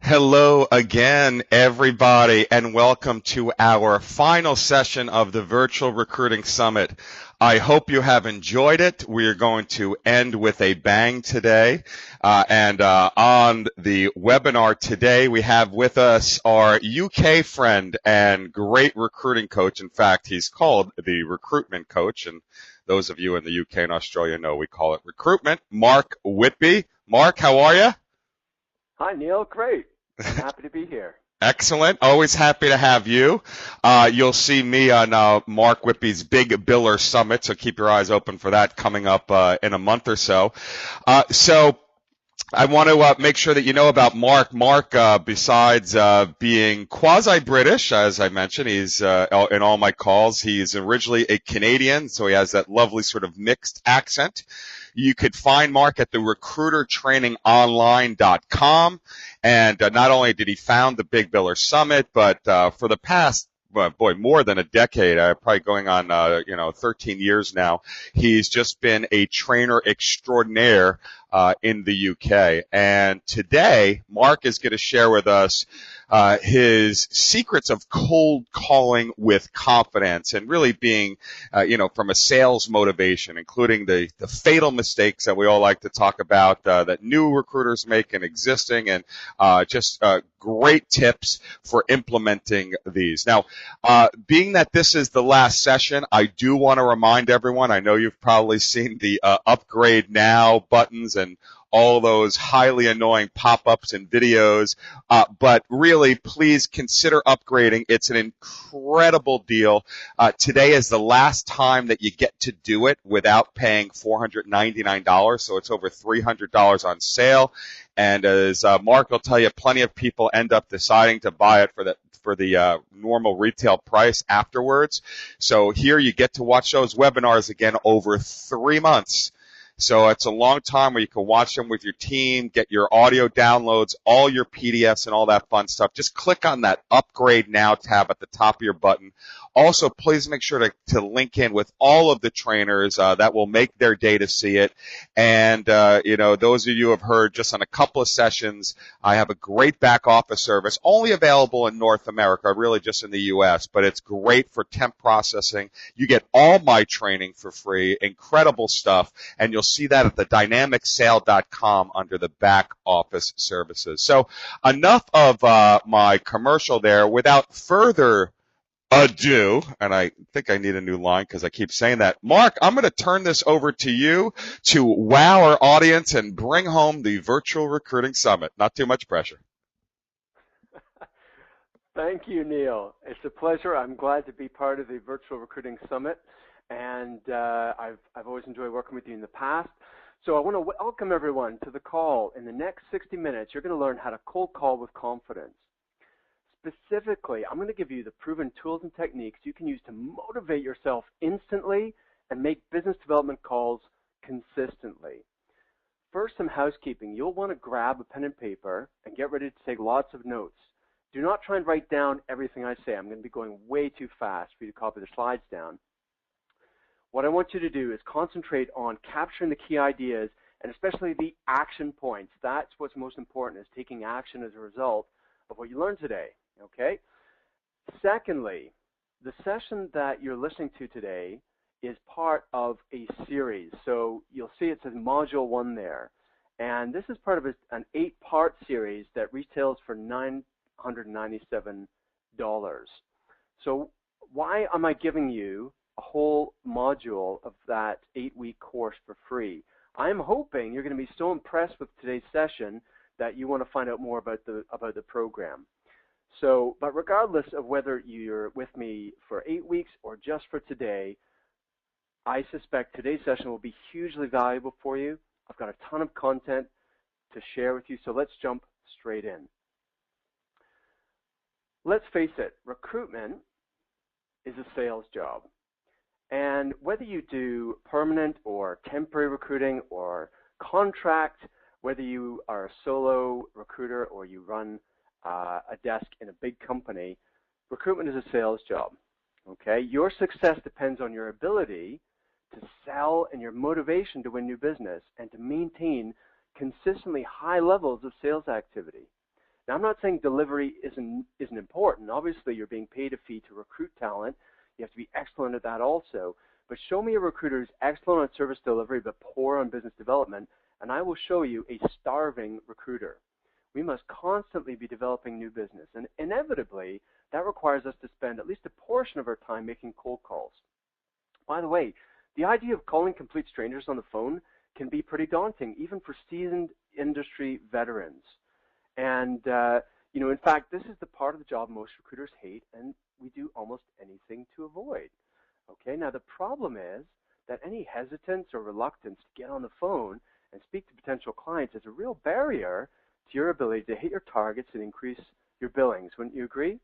Hello again, everybody, and welcome to our final session of the Virtual Recruiting Summit. I hope you have enjoyed it. We are going to end with a bang today. On the webinar today, we have with us our UK friend and great recruiting coach. In fact, he's called the Recruitment Coach, and those of you in the UK and Australia know we call it recruitment. Mark Whitby. Mark, how are you? Hi, Neil. Great. I'm happy to be here. Excellent. Always happy to have you. You'll see me on Mark Whitby's Big Biller Summit, so keep your eyes open for that coming up in a month or so. So I want to make sure that you know about Mark. Mark, besides being quasi-British, as I mentioned, he's in all my calls. He's originally a Canadian, so he has that lovely sort of mixed accent. You could find Mark at the recruitertrainingonline.com. And not only did he found the Big Biller Summit, but for the past more than a decade, probably going on, 13 years now, he's just been a trainer extraordinaire in the UK. And today, Mark is going to share with us his secrets of cold calling with confidence and really being, from a sales motivation, including the fatal mistakes that we all like to talk about that new recruiters make and existing, and just great tips for implementing these. Now, being that this is the last session, I do want to remind everyone, I know you've probably seen the upgrade now buttons and all those highly annoying pop-ups and videos, but really, please consider upgrading. It's an incredible deal. Today is the last time that you get to do it without paying $499, so it's over $300 on sale. And as Mark will tell you, plenty of people end up deciding to buy it for the normal retail price afterwards. So here you get to watch those webinars again over 3 months. So it's a long time where you can watch them with your team, get your audio downloads, all your PDFs and all that fun stuff. Just click on that Upgrade Now tab at the top of your button. Also, please make sure to link in with all of the trainers. That will make their day to see it. And, those of you who have heard just on a couple of sessions, I have a great back office service, only available in North America, really just in the U.S., but it's great for temp processing. You get all my training for free, incredible stuff, and you'll see that at the dynamicsale.com under the back office services. So enough of my commercial there. Without further ado, and I think I need a new line because I keep saying that. Mark, I'm going to turn this over to you to wow our audience and bring home the Virtual Recruiting Summit. Not too much pressure. Thank you, Neil. It's a pleasure. I'm glad to be part of the Virtual Recruiting Summit, and I've always enjoyed working with you in the past. So I want to welcome everyone to the call. In the next 60 minutes, you're going to learn how to cold call with confidence. Specifically, I'm going to give you the proven tools and techniques you can use to motivate yourself instantly and make business development calls consistently. First, some housekeeping. You'll want to grab a pen and paper and get ready to take lots of notes. Do not try and write down everything I say. I'm going to be going way too fast for you to copy the slides down. What I want you to do is concentrate on capturing the key ideas and especially the action points. That's what's most important, is taking action as a result of what you learned today. Okay? Secondly, the session that you're listening to today is part of a series. So you'll see it says Module 1 there. And this is part of an 8-part series that retails for $997. So why am I giving you a whole module of that 8-week course for free? I'm hoping you're going to be so impressed with today's session that you want to find out more about the program. So, but regardless of whether you're with me for 8 weeks or just for today, I suspect today's session will be hugely valuable for you. I've got a ton of content to share with you, so let's jump straight in. Let's face it, recruitment is a sales job. And whether you do permanent or temporary recruiting or contract, whether you are a solo recruiter or you run a desk in a big company, recruitment is a sales job. Okay? Your success depends on your ability to sell and your motivation to win new business and to maintain consistently high levels of sales activity. Now, I'm not saying delivery isn't important. Obviously, you're being paid a fee to recruit talent. You have to be excellent at that also. But show me a recruiter who's excellent on service delivery but poor on business development, and I will show you a starving recruiter. We must constantly be developing new business, and inevitably, that requires us to spend at least a portion of our time making cold calls. By the way, the idea of calling complete strangers on the phone can be pretty daunting, even for seasoned industry veterans. And, in fact, this is the part of the job most recruiters hate, and we do almost anything to avoid. Okay, now the problem is that any hesitance or reluctance to get on the phone and speak to potential clients is a real barrier to your ability to hit your targets and increase your billings. Wouldn't you agree?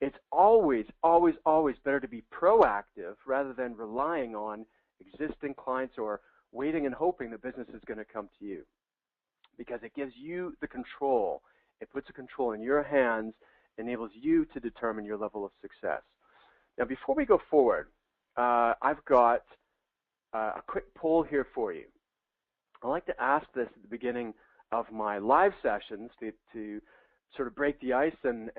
It's always, always, always better to be proactive rather than relying on existing clients or waiting and hoping the business is going to come to you, because it gives you the control. It puts the control in your hands, enables you to determine your level of success. Now, before we go forward, I've got a quick poll here for you. I like to ask this at the beginning of my live sessions to sort of break the ice and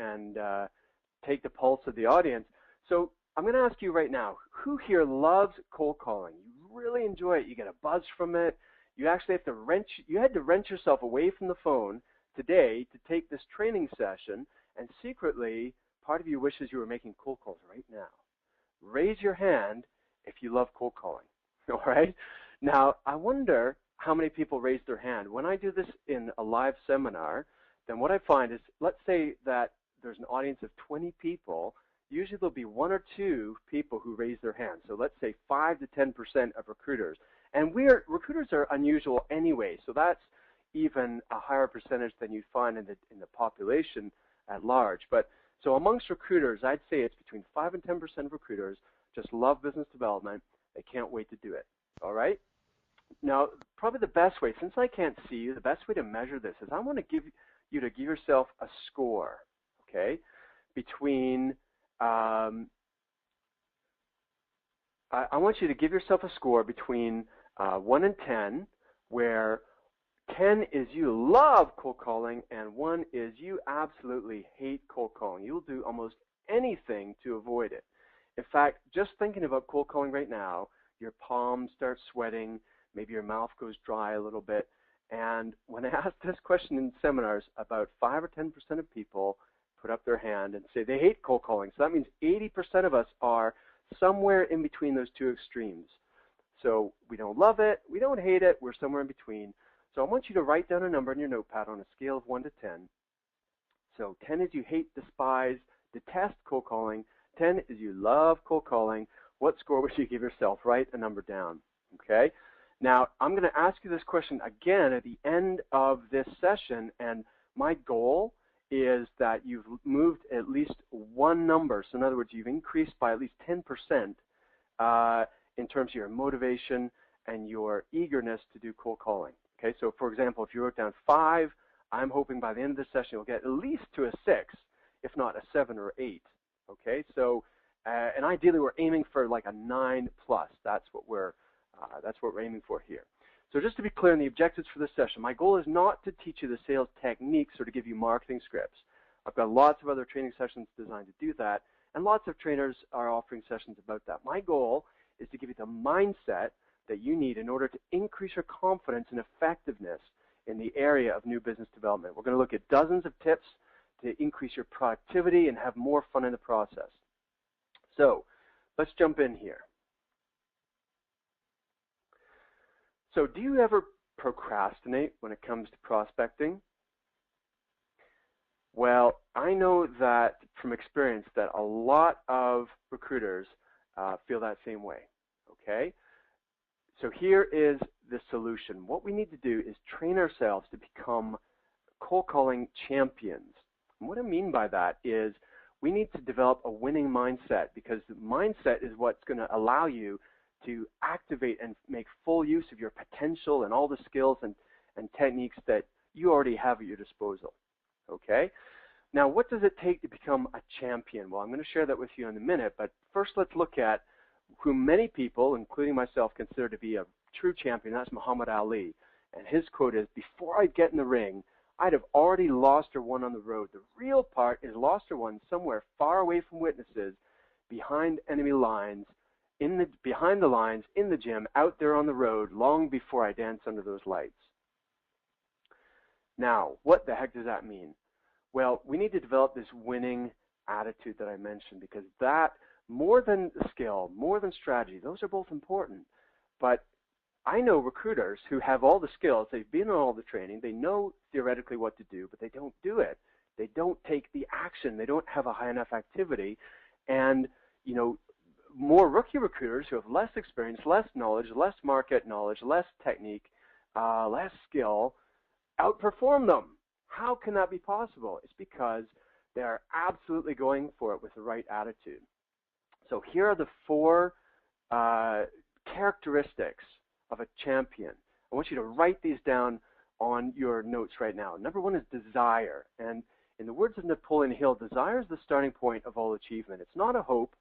take the pulse of the audience. So I'm going to ask you right now, who here loves cold calling? You really enjoy it. You get a buzz from it. You actually had to wrench yourself away from the phone today to take this training session, and secretly, part of you wishes you were making cold calls right now. Raise your hand if you love cold calling, all right? Now, I wonder how many people raise their hand. When I do this in a live seminar, then what I find is, let's say that there's an audience of 20 people, usually there'll be 1 or 2 people who raise their hand. So let's say 5 to 10% of recruiters. And recruiters are unusual anyway, so that's even a higher percentage than you'd find in the population at large. But so amongst recruiters, I'd say it's between 5 and 10% of recruiters just love business development. They can't wait to do it. All right? Now, probably the best way, since I can't see you, the best way to measure this is I want to give you to give yourself a score, okay, between I want you to give yourself a score between 1 and 10, where 10 is you love cold calling and 1 is you absolutely hate cold calling. You'll do almost anything to avoid it. In fact, just thinking about cold calling right now, your palms start sweating, maybe your mouth goes dry a little bit. And when I ask this question in seminars, about 5 or 10% of people put up their hand and say they hate cold calling. So that means 80% of us are somewhere in between those two extremes. So we don't love it, we don't hate it, we're somewhere in between. So I want you to write down a number in your notepad on a scale of 1 to 10. So 10 is you hate, despise, detest cold calling. 10 is you love cold calling. What score would you give yourself? Write a number down, okay? Now, I'm going to ask you this question again at the end of this session, and my goal is that you've moved at least one number. So in other words, you've increased by at least 10% in terms of your motivation and your eagerness to do cold calling. Okay, so for example, if you wrote down 5, I'm hoping by the end of the session you'll get at least to a 6, if not a 7 or 8. Okay, so and ideally we're aiming for like a 9+. That's what we're aiming for here. So just to be clear on the objectives for this session, my goal is not to teach you the sales techniques or to give you marketing scripts. I've got lots of other training sessions designed to do that, and lots of trainers are offering sessions about that. My goal is to give you the mindset that you need in order to increase your confidence and effectiveness in the area of new business development. We're going to look at dozens of tips to increase your productivity and have more fun in the process. So let's jump in here. So do you ever procrastinate when it comes to prospecting? Well, I know that from experience that a lot of recruiters feel that same way, okay? So here is the solution. What we need to do is train ourselves to become cold calling champions. And what I mean by that is we need to develop a winning mindset, because the mindset is what's going to allow you to activate and make full use of your potential and all the skills and techniques that you already have at your disposal. Okay? Now, what does it take to become a champion? Well, I'm going to share that with you in a minute, but first let's look at who many people, including myself, consider to be a true champion. That's Muhammad Ali. And his quote is, "Before I get in the ring, I'd have already lost or won on the road. The real part is lost or won somewhere far away from witnesses, behind enemy lines, behind the lines, in the gym, out there on the road, long before I dance under those lights. Now, what the heck does that mean? Well, we need to develop this winning attitude that I mentioned, because that, more than skill, more than strategy, those are both important. But I know recruiters who have all the skills, they've been on all the training, they know theoretically what to do, but they don't do it. They don't take the action. They don't have a high enough activity. And, you know, more rookie recruiters who have less experience, less knowledge, less market knowledge, less technique, less skill, outperform them. How can that be possible? It's because they are absolutely going for it with the right attitude. So here are the 4 characteristics of a champion. I want you to write these down on your notes right now. Number 1 is desire. And in the words of Napoleon Hill, desire is the starting point of all achievement. It's not a hope.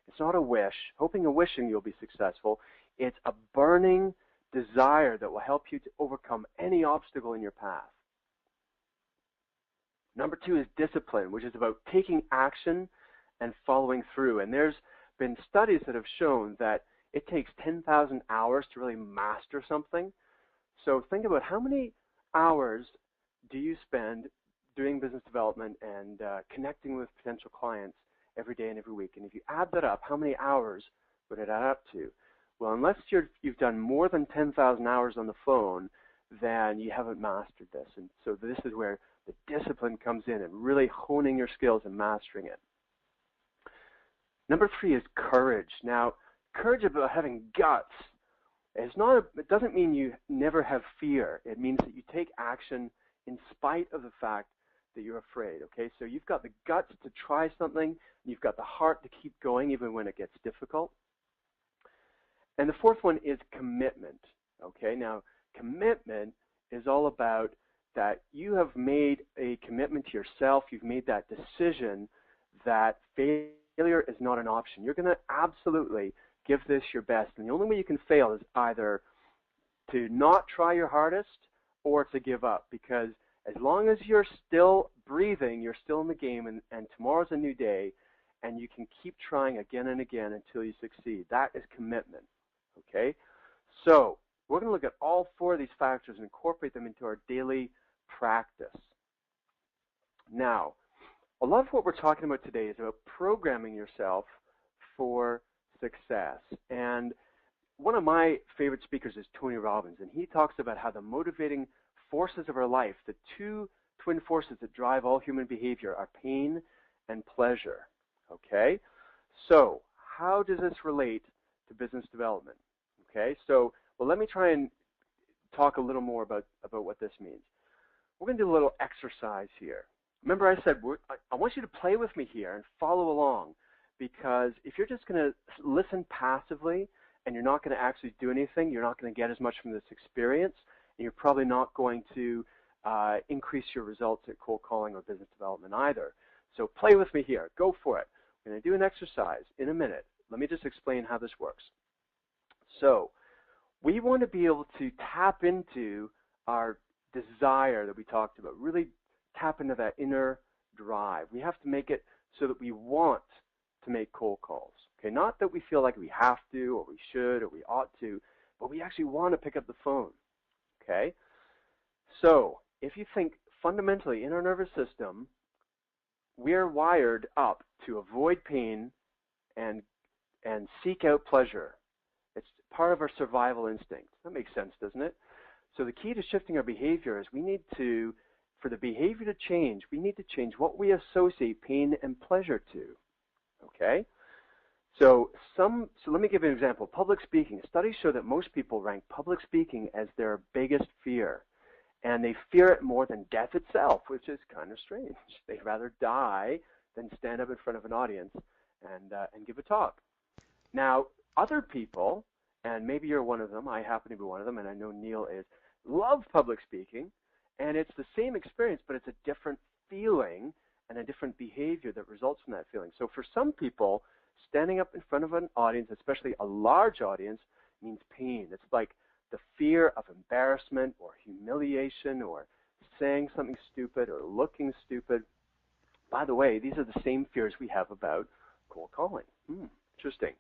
It's not a wish. Hoping and wishing you'll be successful. It's a burning desire that will help you to overcome any obstacle in your path. Number 2 is discipline, which is about taking action and following through. And there's been studies that have shown that it takes 10,000 hours to really master something. So think about how many hours do you spend doing business development and connecting with potential clients every day and every week. And if you add that up, how many hours would it add up to? Well, unless you've done more than 10,000 hours on the phone, then you haven't mastered this. And so this is where the discipline comes in, and really honing your skills and mastering it. Number 3 is courage. Now, courage is about having guts. It doesn't mean you never have fear. It means that you take action in spite of the fact that you're afraid. Okay, so you've got the guts to try something. You've got the heart to keep going even when it gets difficult. And the 4th one is commitment. Okay, now commitment is all about that you have made a commitment to yourself. You've made that decision that failure is not an option. You're going to absolutely give this your best. And the only way you can fail is either to not try your hardest or to give up, because as long as you're still breathing, you're still in the game, and tomorrow's a new day, and you can keep trying again and again until you succeed. That is commitment. Okay? So we're going to look at all 4 of these factors and incorporate them into our daily practice. Now, a lot of what we're talking about today is about programming yourself for success. And one of my favorite speakers is Tony Robbins, and he talks about how the motivating forces of our life, the 2 twin forces that drive all human behavior, are pain and pleasure. Okay? So how does this relate to business development? Okay? So, well, let me try and talk a little more about what this means. We're going to do a little exercise here. Remember I said I want you to play with me here and follow along, because if you're just going to listen passively and you're not going to actually do anything, you're not going to get as much from this experience, and you're probably not going to increase your results at cold calling or business development either. So play with me here. Go for it. We're going to do an exercise in a minute. Let me just explain how this works. So we want to be able to tap into our desire that we talked about, really tap into that inner drive. We have to make it so that we want to make cold calls. Okay, not that we feel like we have to or we should or we ought to, but we actually want to pick up the phone. Okay, so if you think fundamentally in our nervous system, we're wired up to avoid pain and seek out pleasure. It's part of our survival instinct. That makes sense, doesn't it? So the key to shifting our behavior is for the behavior to change, we need to change what we associate pain and pleasure to. Okay? So let me give you an example. Public speaking. Studies show that most people rank public speaking as their biggest fear. And they fear it more than death itself, which is kind of strange. They'd rather die than stand up in front of an audience and give a talk. Now, other people, and maybe you're one of them, I happen to be one of them, and I know Neil is, love public speaking, and it's the same experience, but it's a different feeling and a different behavior that results from that feeling. So for some people, standing up in front of an audience, especially a large audience, means pain. It's like the fear of embarrassment or humiliation or saying something stupid or looking stupid. By the way, these are the same fears we have about cold calling. Interesting.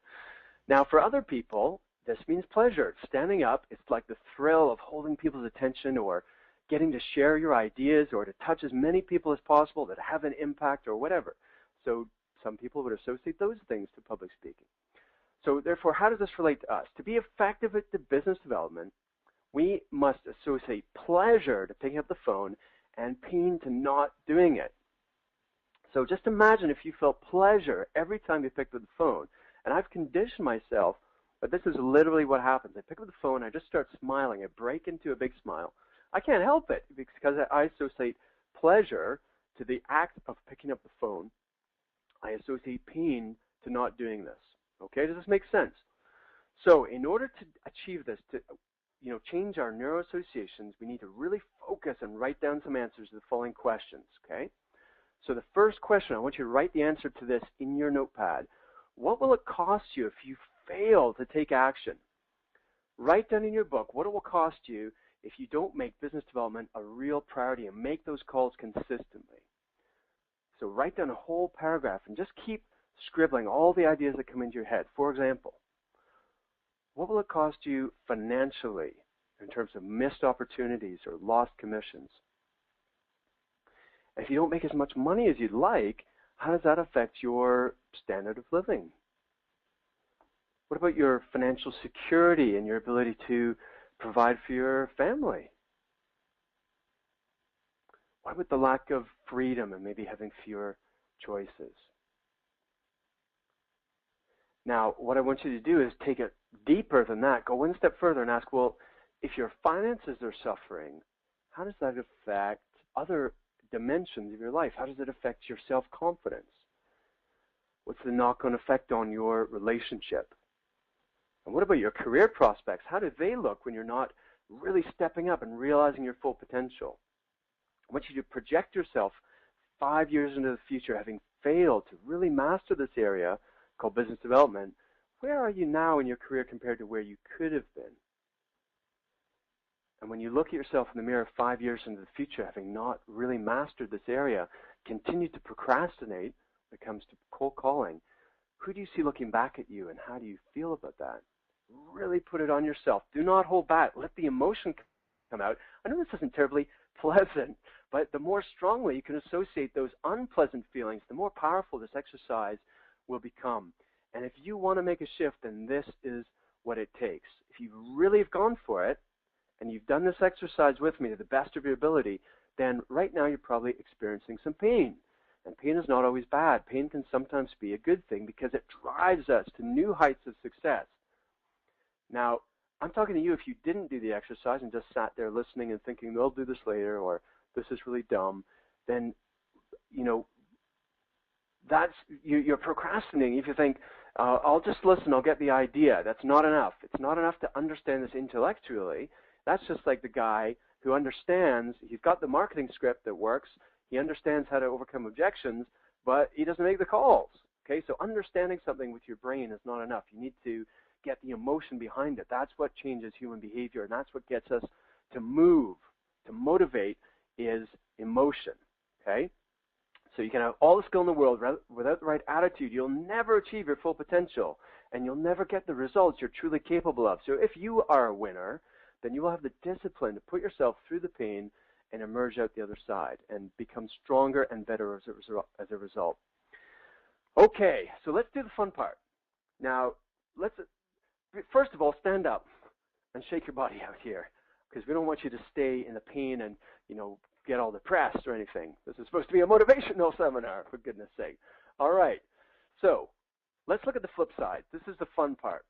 Now, for other people, this means pleasure. Standing up, it's like the thrill of holding people's attention or getting to share your ideas or to touch as many people as possible that have an impact or whatever. So some people would associate those things to public speaking. So therefore, how does this relate to us? To be effective at the business development, we must associate pleasure to picking up the phone and pain to not doing it. So just imagine if you felt pleasure every time you picked up the phone. And I've conditioned myself, but this is literally what happens. I pick up the phone, I just start smiling. I break into a big smile. I can't help it because I associate pleasure to the act of picking up the phone. I associate pain to not doing this. Okay, does this make sense? So in order to achieve this, to change our neuroassociations, we need to really focus and write down some answers to the following questions. Okay. So the first question, I want you to write the answer to this in your notepad. What will it cost you if you fail to take action? Write down in your book what it will cost you if you don't make business development a real priority and make those calls consistently. So write down a whole paragraph and just keep scribbling all the ideas that come into your head. For example, what will it cost you financially in terms of missed opportunities or lost commissions? If you don't make as much money as you'd like, how does that affect your standard of living? What about your financial security and your ability to provide for your family? What about the lack of freedom and maybe having fewer choices? Now, what I want you to do is take it deeper than that. Go one step further and ask, well, if your finances are suffering, how does that affect other dimensions of your life? How does it affect your self-confidence? What's the knock-on effect on your relationship? And what about your career prospects? How do they look when you're not really stepping up and realizing your full potential? I want you to project yourself 5 years into the future, having failed to really master this area called business development. Where are you now in your career compared to where you could have been? And when you look at yourself in the mirror 5 years into the future, having not really mastered this area, continue to procrastinate when it comes to cold calling, who do you see looking back at you and how do you feel about that? Really put it on yourself. Do not hold back. Let the emotion come out. I know this isn't terribly pleasant, but the more strongly you can associate those unpleasant feelings, the more powerful this exercise will become. And if you want to make a shift, then this is what it takes. If you really have gone for it, and you've done this exercise with me to the best of your ability, then right now you're probably experiencing some pain. And pain is not always bad. Pain can sometimes be a good thing because it drives us to new heights of success. Now, I'm talking to you if you didn't do the exercise and just sat there listening and thinking, they'll do this later, or this is really dumb, then, you're procrastinating. If you think, I'll just listen, I'll get the idea. That's not enough. It's not enough to understand this intellectually. That's just like the guy who understands, he's got the marketing script that works, he understands how to overcome objections, but he doesn't make the calls. Okay, so understanding something with your brain is not enough. You need to get the emotion behind it. That's what changes human behavior, and that's what gets us to move, to motivate is emotion. Okay? So you can have all the skill in the world without the right attitude. You'll never achieve your full potential, and you'll never get the results you're truly capable of. So if you are a winner, then you will have the discipline to put yourself through the pain and emerge out the other side and become stronger and better as a result. Okay, so let's do the fun part. Now, first of all, stand up and shake your body out here, because we don't want you to stay in the pain and, get all depressed or anything. This is supposed to be a motivational seminar, for goodness sake. All right, so let's look at the flip side. This is the fun part.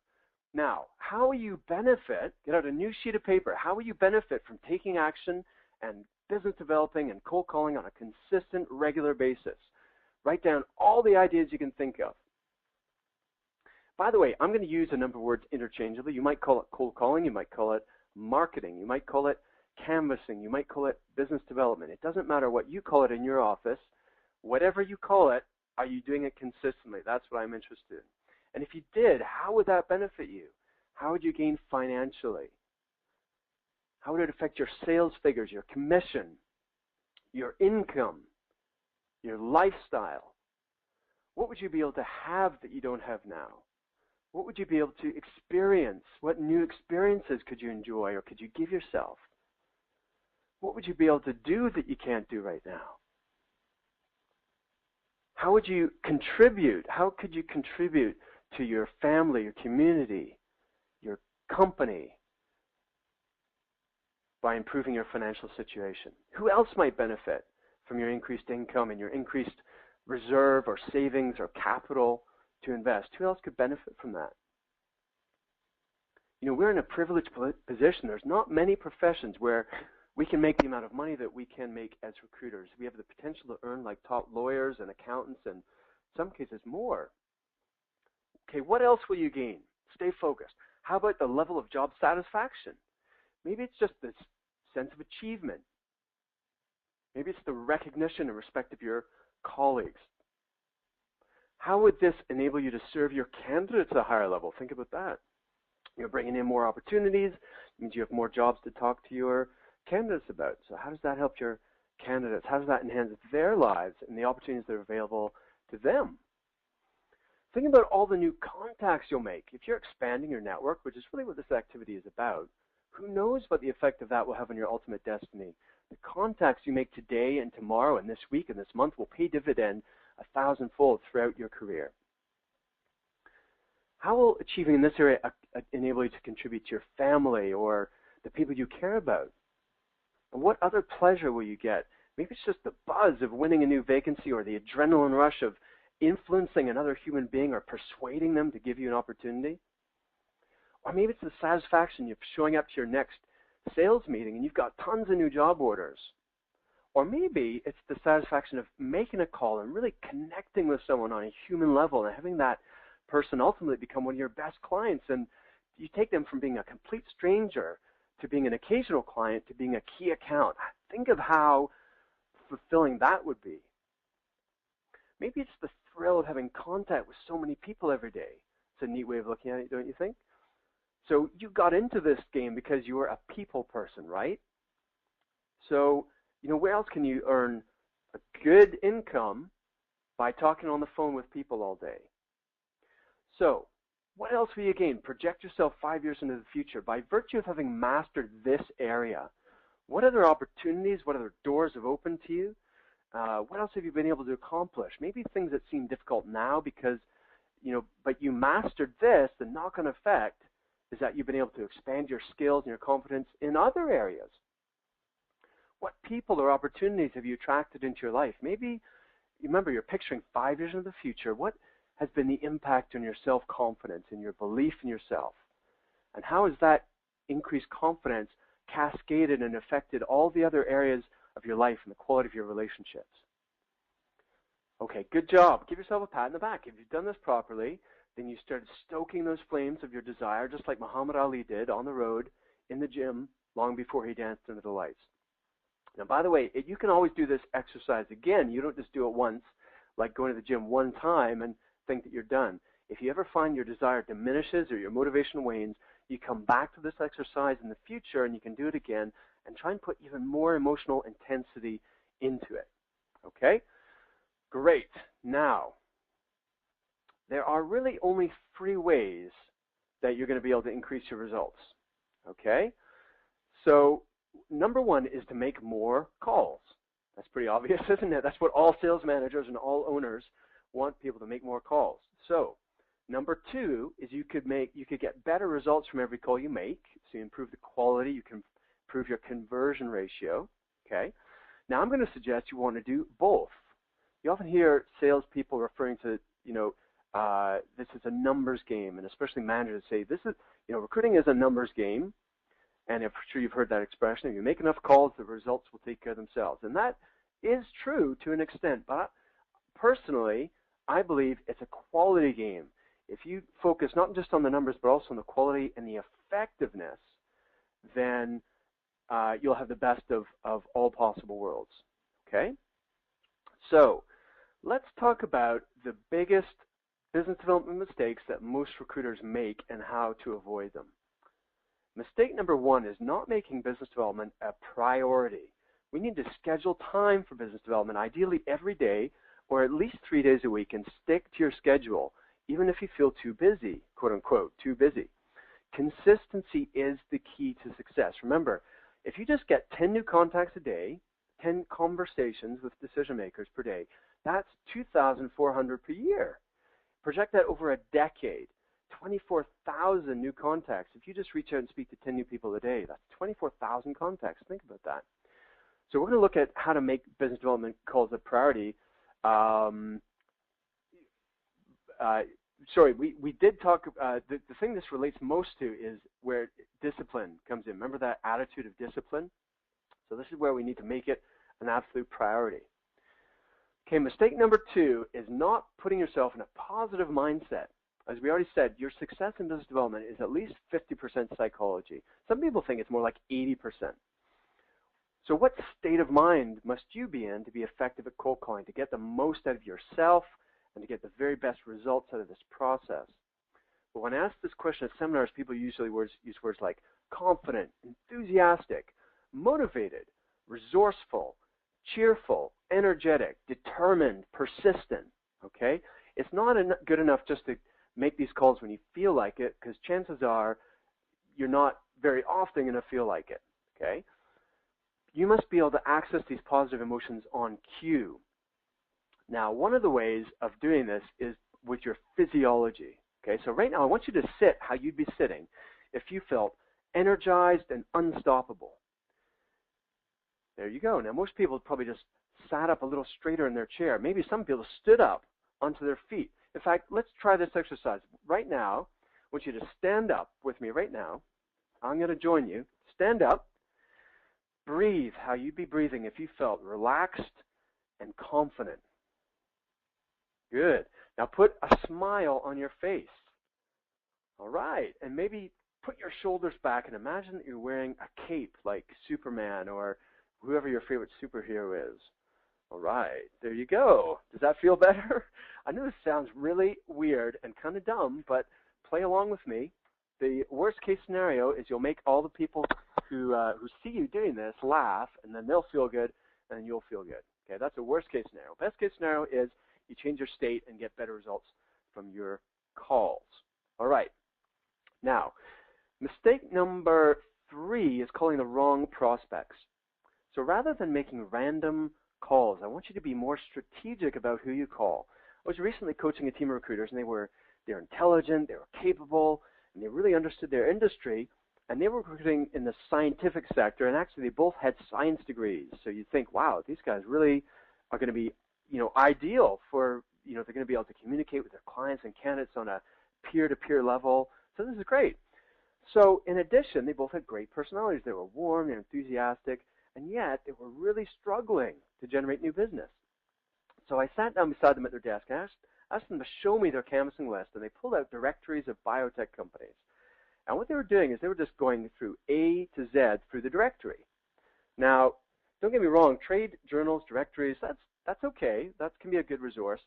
Now, how will you benefit, get out a new sheet of paper, how will you benefit from taking action and business developing and cold calling on a consistent, regular basis? Write down all the ideas you can think of. By the way, I'm going to use a number of words interchangeably. You might call it cold calling, you might call it marketing, you might call it canvassing, you might call it business development. It doesn't matter what you call it in your office. Whatever you call it, are you doing it consistently? That's what I'm interested in. And if you did, how would that benefit you? How would you gain financially? How would it affect your sales figures, your commission? your income, your lifestyle. What would you be able to have that you don't have now? What would you be able to experience? What new experiences could you enjoy or could you give yourself? What would you be able to do that you can't do right now? How would you contribute? How could you contribute to your family, your community, your company by improving your financial situation? Who else might benefit from your increased income and your increased reserve or savings or capital to invest? Who else could benefit from that? You know, we're in a privileged position. There's not many professions where we can make the amount of money that we can make as recruiters. We have the potential to earn like top lawyers and accountants and in some cases more. Okay, what else will you gain? Stay focused. How about the level of job satisfaction? Maybe it's just this sense of achievement. Maybe it's the recognition and respect of your colleagues. How would this enable you to serve your candidates at a higher level? Think about that. You're bringing in more opportunities. It means you have more jobs to talk to your candidates about. So how does that help your candidates? How does that enhance their lives and the opportunities that are available to them? Think about all the new contacts you'll make. If you're expanding your network, which is really what this activity is about, who knows what the effect of that will have on your ultimate destiny? The contacts you make today and tomorrow and this week and this month will pay dividend 1,000-fold throughout your career. How will achieving in this area enable you to contribute to your family or the people you care about? And what other pleasure will you get? Maybe it's just the buzz of winning a new vacancy or the adrenaline rush of influencing another human being or persuading them to give you an opportunity. Or maybe it's the satisfaction of showing up to your next sales meeting and you've got tons of new job orders. Or maybe it's the satisfaction of making a call and really connecting with someone on a human level and having that person ultimately become one of your best clients. And you take them from being a complete stranger to being an occasional client to being a key account. Think of how fulfilling that would be. Maybe it's the thrill of having contact with so many people every day. It's a neat way of looking at it, don't you think? So you got into this game because you were a people person, right? So, you know, where else can you earn a good income by talking on the phone with people all day? So, what else will you gain? Project yourself 5 years into the future. By virtue of having mastered this area, what other opportunities, what other doors have opened to you? What else have you been able to accomplish? Maybe things that seem difficult now because, you know, but you mastered this, the knock-on effect is that you've been able to expand your skills and your confidence in other areas. What people or opportunities have you attracted into your life? Maybe, remember, you're picturing 5 years into the future. What has been the impact on your self-confidence and your belief in yourself? And how has that increased confidence cascaded and affected all the other areas of your life and the quality of your relationships? Okay, good job. Give yourself a pat on the back. If you've done this properly, then you started stoking those flames of your desire, just like Muhammad Ali did on the road, in the gym, long before he danced under the lights. Now, by the way, you can always do this exercise again. You don't just do it once, like going to the gym one time and think that you're done. If you ever find your desire diminishes or your motivation wanes, you come back to this exercise in the future and you can do it again and try and put even more emotional intensity into it. Okay? Great. Now, there are really only 3 ways that you're going to be able to increase your results. Okay? So, number 1 is to make more calls. That's pretty obvious, isn't it? That's what all sales managers and all owners want people to make more calls. So, number 2 is you could get better results from every call you make. So you improve the quality, you can improve your conversion ratio. Okay? Now I'm going to suggest you want to do both. You often hear salespeople referring to, this is a numbers game, and especially managers say this is, recruiting is a numbers game. And I'm sure you've heard that expression. If you make enough calls, the results will take care of themselves. And that is true to an extent. But personally, I believe it's a quality game. If you focus not just on the numbers, but also on the quality and the effectiveness, then you'll have the best of all possible worlds. Okay? So let's talk about the biggest business development mistakes that most recruiters make and how to avoid them. Mistake number 1 is not making business development a priority. We need to schedule time for business development, ideally every day or at least 3 days a week, and stick to your schedule, even if you feel too busy, quote unquote, too busy. Consistency is the key to success. Remember, if you just get 10 new contacts a day, 10 conversations with decision makers per day, that's 2,400 per year. Project that over a decade, 24,000 new contacts. If you just reach out and speak to 10 new people a day, that's 24,000 contacts. Think about that. So we're going to look at how to make business development calls a priority. We did talk, the thing this relates most to is where discipline comes in. Remember that attitude of discipline? So this is where we need to make it an absolute priority. Okay, mistake number 2 is not putting yourself in a positive mindset. As we already said, your success in business development is at least 50% psychology. Some people think it's more like 80%. So what state of mind must you be in to be effective at cold calling, to get the most out of yourself and to get the very best results out of this process? But when asked this question at seminars, people usually use words like confident, enthusiastic, motivated, resourceful, cheerful, energetic, determined, persistent. Okay? It's not good enough just to make these calls when you feel like it, because chances are you're not very often going to feel like it. Okay? You must be able to access these positive emotions on cue. Now, one of the ways of doing this is with your physiology. Okay, so right now I want you to sit how you'd be sitting if you felt energized and unstoppable. There you go. Now, most people probably just sat up a little straighter in their chair. Maybe some people stood up onto their feet. In fact, let's try this exercise. Right now, I want you to stand up with me right now. I'm going to join you. Stand up. Breathe how you'd be breathing if you felt relaxed and confident. Good. Now put a smile on your face. All right. And maybe put your shoulders back and imagine that you're wearing a cape like Superman or whoever your favorite superhero is. All right. There you go. Does that feel better? I know this sounds really weird and kind of dumb, but play along with me. The worst case scenario is you'll make all the people who see you doing this laugh, and then they'll feel good, and then you'll feel good. Okay, that's the worst case scenario. Best case scenario is you change your state and get better results from your calls. All right. Now, mistake number 3 is calling the wrong prospects. So rather than making random calls, I want you to be more strategic about who you call. I was recently coaching a team of recruiters, and they're intelligent, they were capable, and they really understood their industry, and they were recruiting in the scientific sector, and actually they both had science degrees. So you think, wow, these guys really are going to be, ideal for, they're going to be able to communicate with their clients and candidates on a peer-to-peer level. So this is great. So in addition, they both had great personalities. They were warm, they were enthusiastic, and yet they were really struggling to generate new business. So I sat down beside them at their desk and asked them to show me their canvassing list, and they pulled out directories of biotech companies. And what they were doing is they were just going through A to Z through the directory. Now, don't get me wrong, trade journals, directories, that's okay. That can be a good resource.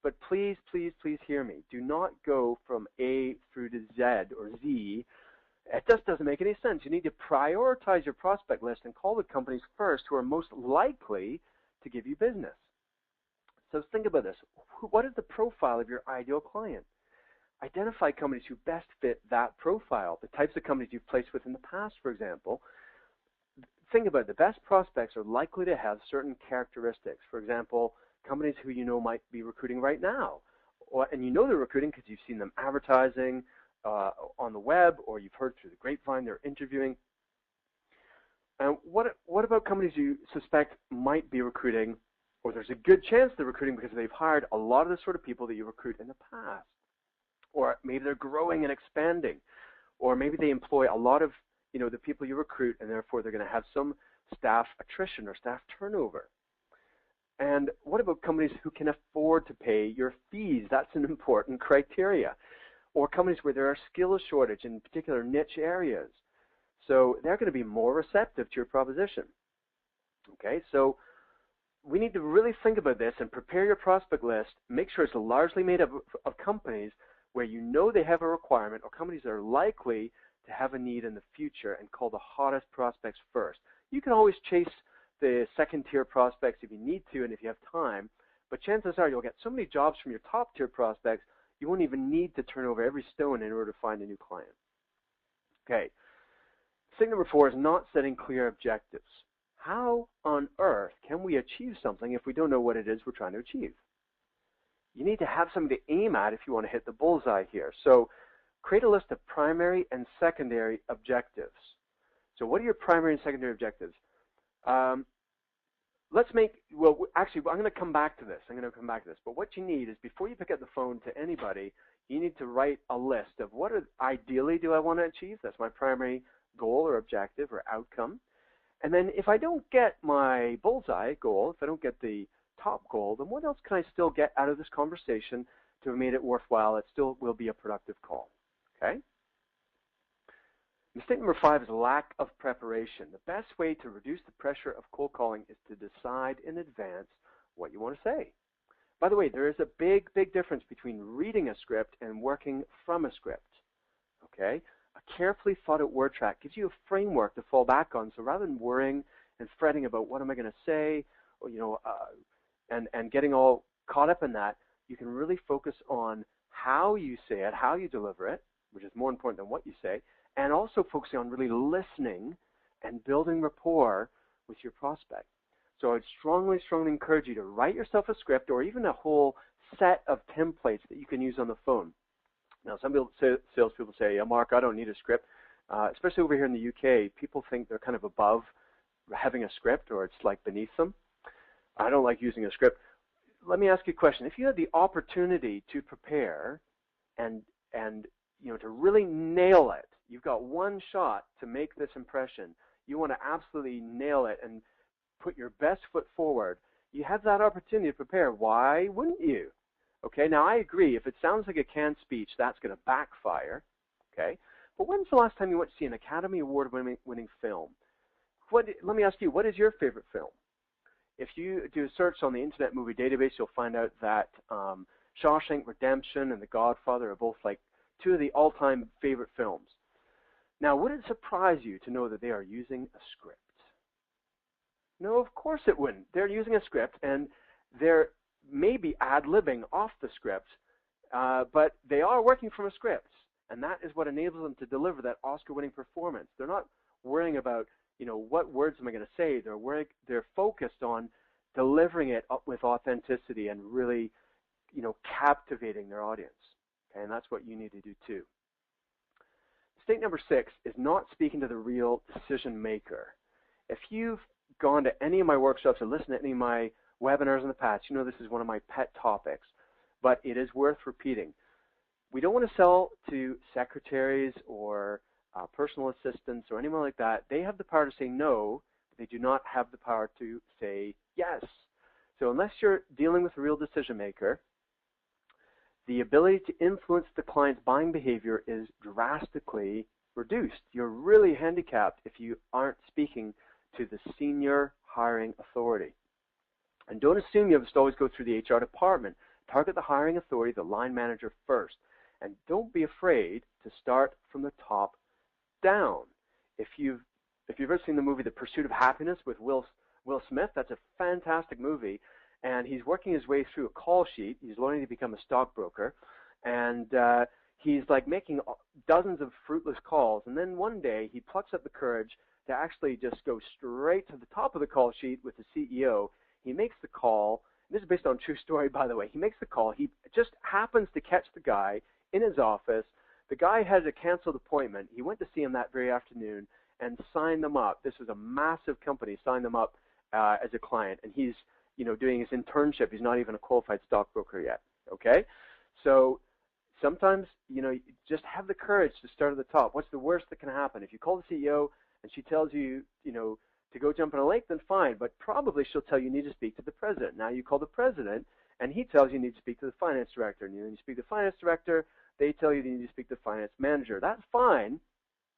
But please, please, please hear me. Do not go from A through to Z or Z. It just doesn't make any sense. You need to prioritize your prospect list and call the companies first who are most likely to give you business. So think about this. What is the profile of your ideal client? Identify companies who best fit that profile, the types of companies you've placed with in the past, for example. Think about it. The best prospects are likely to have certain characteristics. For example, companies who you know might be recruiting right now. And you know they're recruiting because you've seen them advertising on the web, or you've heard through the grapevine they're interviewing. And what about companies you suspect might be recruiting, or there's a good chance they're recruiting because they've hired a lot of the sort of people that you recruit in the past? Or maybe they're growing and expanding, or maybe they employ a lot of the people you recruit, and therefore they're going to have some staff attrition or staff turnover. And what about companies who can afford to pay your fees? That's an important criteria. Or companies where there are skills shortage in particular niche areas. So they're going to be more receptive to your proposition. Okay, so we need to really think about this and prepare your prospect list. Make sure it's largely made up of companies where you know they have a requirement, or companies that are likely to have a need in the future, and call the hottest prospects first. You can always chase the second-tier prospects if you need to and if you have time, but chances are you'll get so many jobs from your top-tier prospects, you won't even need to turn over every stone in order to find a new client. Okay. Thing number 4 is not setting clear objectives. How on earth can we achieve something if we don't know what it is we're trying to achieve? You need to have something to aim at if you want to hit the bullseye here. So create a list of primary and secondary objectives. So what are your primary and secondary objectives? Actually, I'm going to come back to this. But what you need is before you pick up the phone to anybody, you need to write a list of what ideally do I want to achieve. That's my primary goal or objective or outcome. And then if I don't get my bullseye goal, if I don't get the top goal, then what else can I still get out of this conversation to have made it worthwhile? It still will be a productive call. Okay? Mistake number 5 is lack of preparation. The best way to reduce the pressure of cold calling is to decide in advance what you want to say. By the way, there is a big, big difference between reading a script and working from a script. Okay? A carefully thought out word track gives you a framework to fall back on. So rather than worrying and fretting about what am I going to say, or, and getting all caught up in that, you can really focus on how you say it, how you deliver it, which is more important than what you say, and also focusing on really listening and building rapport with your prospect. So I'd strongly, strongly encourage you to write yourself a script or even a whole set of templates that you can use on the phone. Now, some salespeople say, yeah, Mark, I don't need a script. Especially over here in the UK, people think they're kind of above having a script or it's like beneath them. I don't like using a script. Let me ask you a question. If you had the opportunity to prepare and to really nail it, you've got one shot to make this impression. You want to absolutely nail it and put your best foot forward. You have that opportunity to prepare. Why wouldn't you? Okay, now I agree. If it sounds like a canned speech, that's going to backfire. Okay, but when's the last time you went to see an Academy Award-winning film? Let me ask you, what is your favorite film? If you do a search on the Internet Movie Database, you'll find out that Shawshank Redemption and The Godfather are both like 2 of the all-time favorite films. Now, would it surprise you to know that they are using a script? No, of course it wouldn't. They're using a script, and they're maybe ad-libbing off the script, but they are working from a script, and that is what enables them to deliver that Oscar-winning performance. They're not worrying about, what words am I going to say? They're focused on delivering it up with authenticity and really, captivating their audience. Okay, and that's what you need to do too. Mistake number 6 is not speaking to the real decision maker. If you've gone to any of my workshops or listened to any of my webinars in the past, you know this is one of my pet topics, but it is worth repeating. We don't want to sell to secretaries or personal assistants or anyone like that. They have the power to say no, but they do not have the power to say yes. So unless you're dealing with a real decision maker, the ability to influence the client's buying behavior is drastically reduced. You're really handicapped if you aren't speaking to the senior hiring authority. And don't assume you have to always go through the HR department. Target the hiring authority, the line manager first. And don't be afraid to start from the top down. If you've ever seen the movie The Pursuit of Happiness with Will Smith, that's a fantastic movie. And he's working his way through a call sheet. He's learning to become a stockbroker. And he's like making dozens of fruitless calls. And then one day he plucks up the courage to actually just go straight to the top of the call sheet with the CEO. He makes the call. This is based on a true story, by the way. He makes the call. He just happens to catch the guy in his office. The guy had a canceled appointment. He went to see him that very afternoon and signed them up. This was a massive company, signed them up as a client. And he's doing his internship. He's not even a qualified stockbroker yet, okay? So sometimes, just have the courage to start at the top. What's the worst that can happen? If you call the CEO and she tells you, to go jump in a lake, then fine, but probably she'll tell you need to speak to the president. Now you call the president, and he tells you need to speak to the finance director. And when you speak to the finance director, they tell you need to speak to the finance manager. That's fine.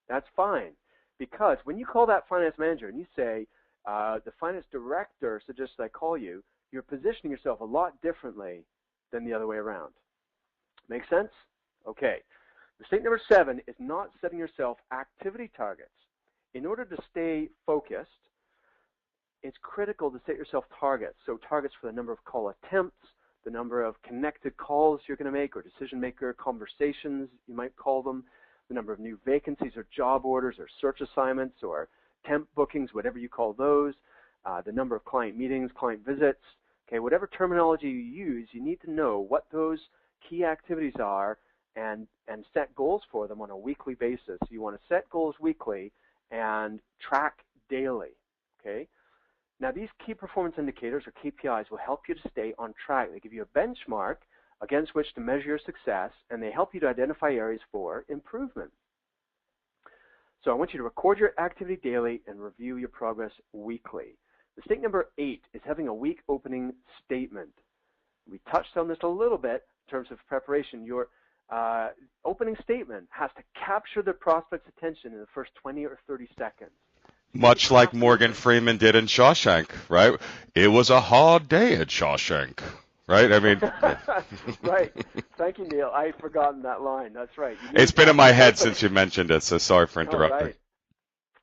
That's fine. Because when you call that finance manager and you say, the finance director suggests I call you, you're positioning yourself a lot differently than the other way around. Make sense? Okay. Mistake number 7 is not setting yourself activity targets. In order to stay focused, it's critical to set yourself targets. So targets for the number of call attempts, the number of connected calls you're going to make, or decision maker conversations, you might call them, the number of new vacancies or job orders or search assignments or temp bookings, whatever you call those, the number of client meetings, client visits. Okay, whatever terminology you use, you need to know what those key activities are and set goals for them on a weekly basis. You want to set goals weekly and track daily. Okay. Now, these key performance indicators, or KPIs, will help you to stay on track. They give you a benchmark against which to measure your success, and they help you to identify areas for improvement. So I want you to record your activity daily and review your progress weekly. Mistake number 8 is having a weak opening statement. We touched on this a little bit in terms of preparation. Your opening statement has to capture the prospect's attention in the first 20 or 30 seconds. Much like Morgan Freeman did in Shawshank, right? It was a hard day at Shawshank, right? I mean, right. Thank you, Neil. I've forgotten that line. That's right. It's been in my head since you mentioned it, so sorry for interrupting. All right.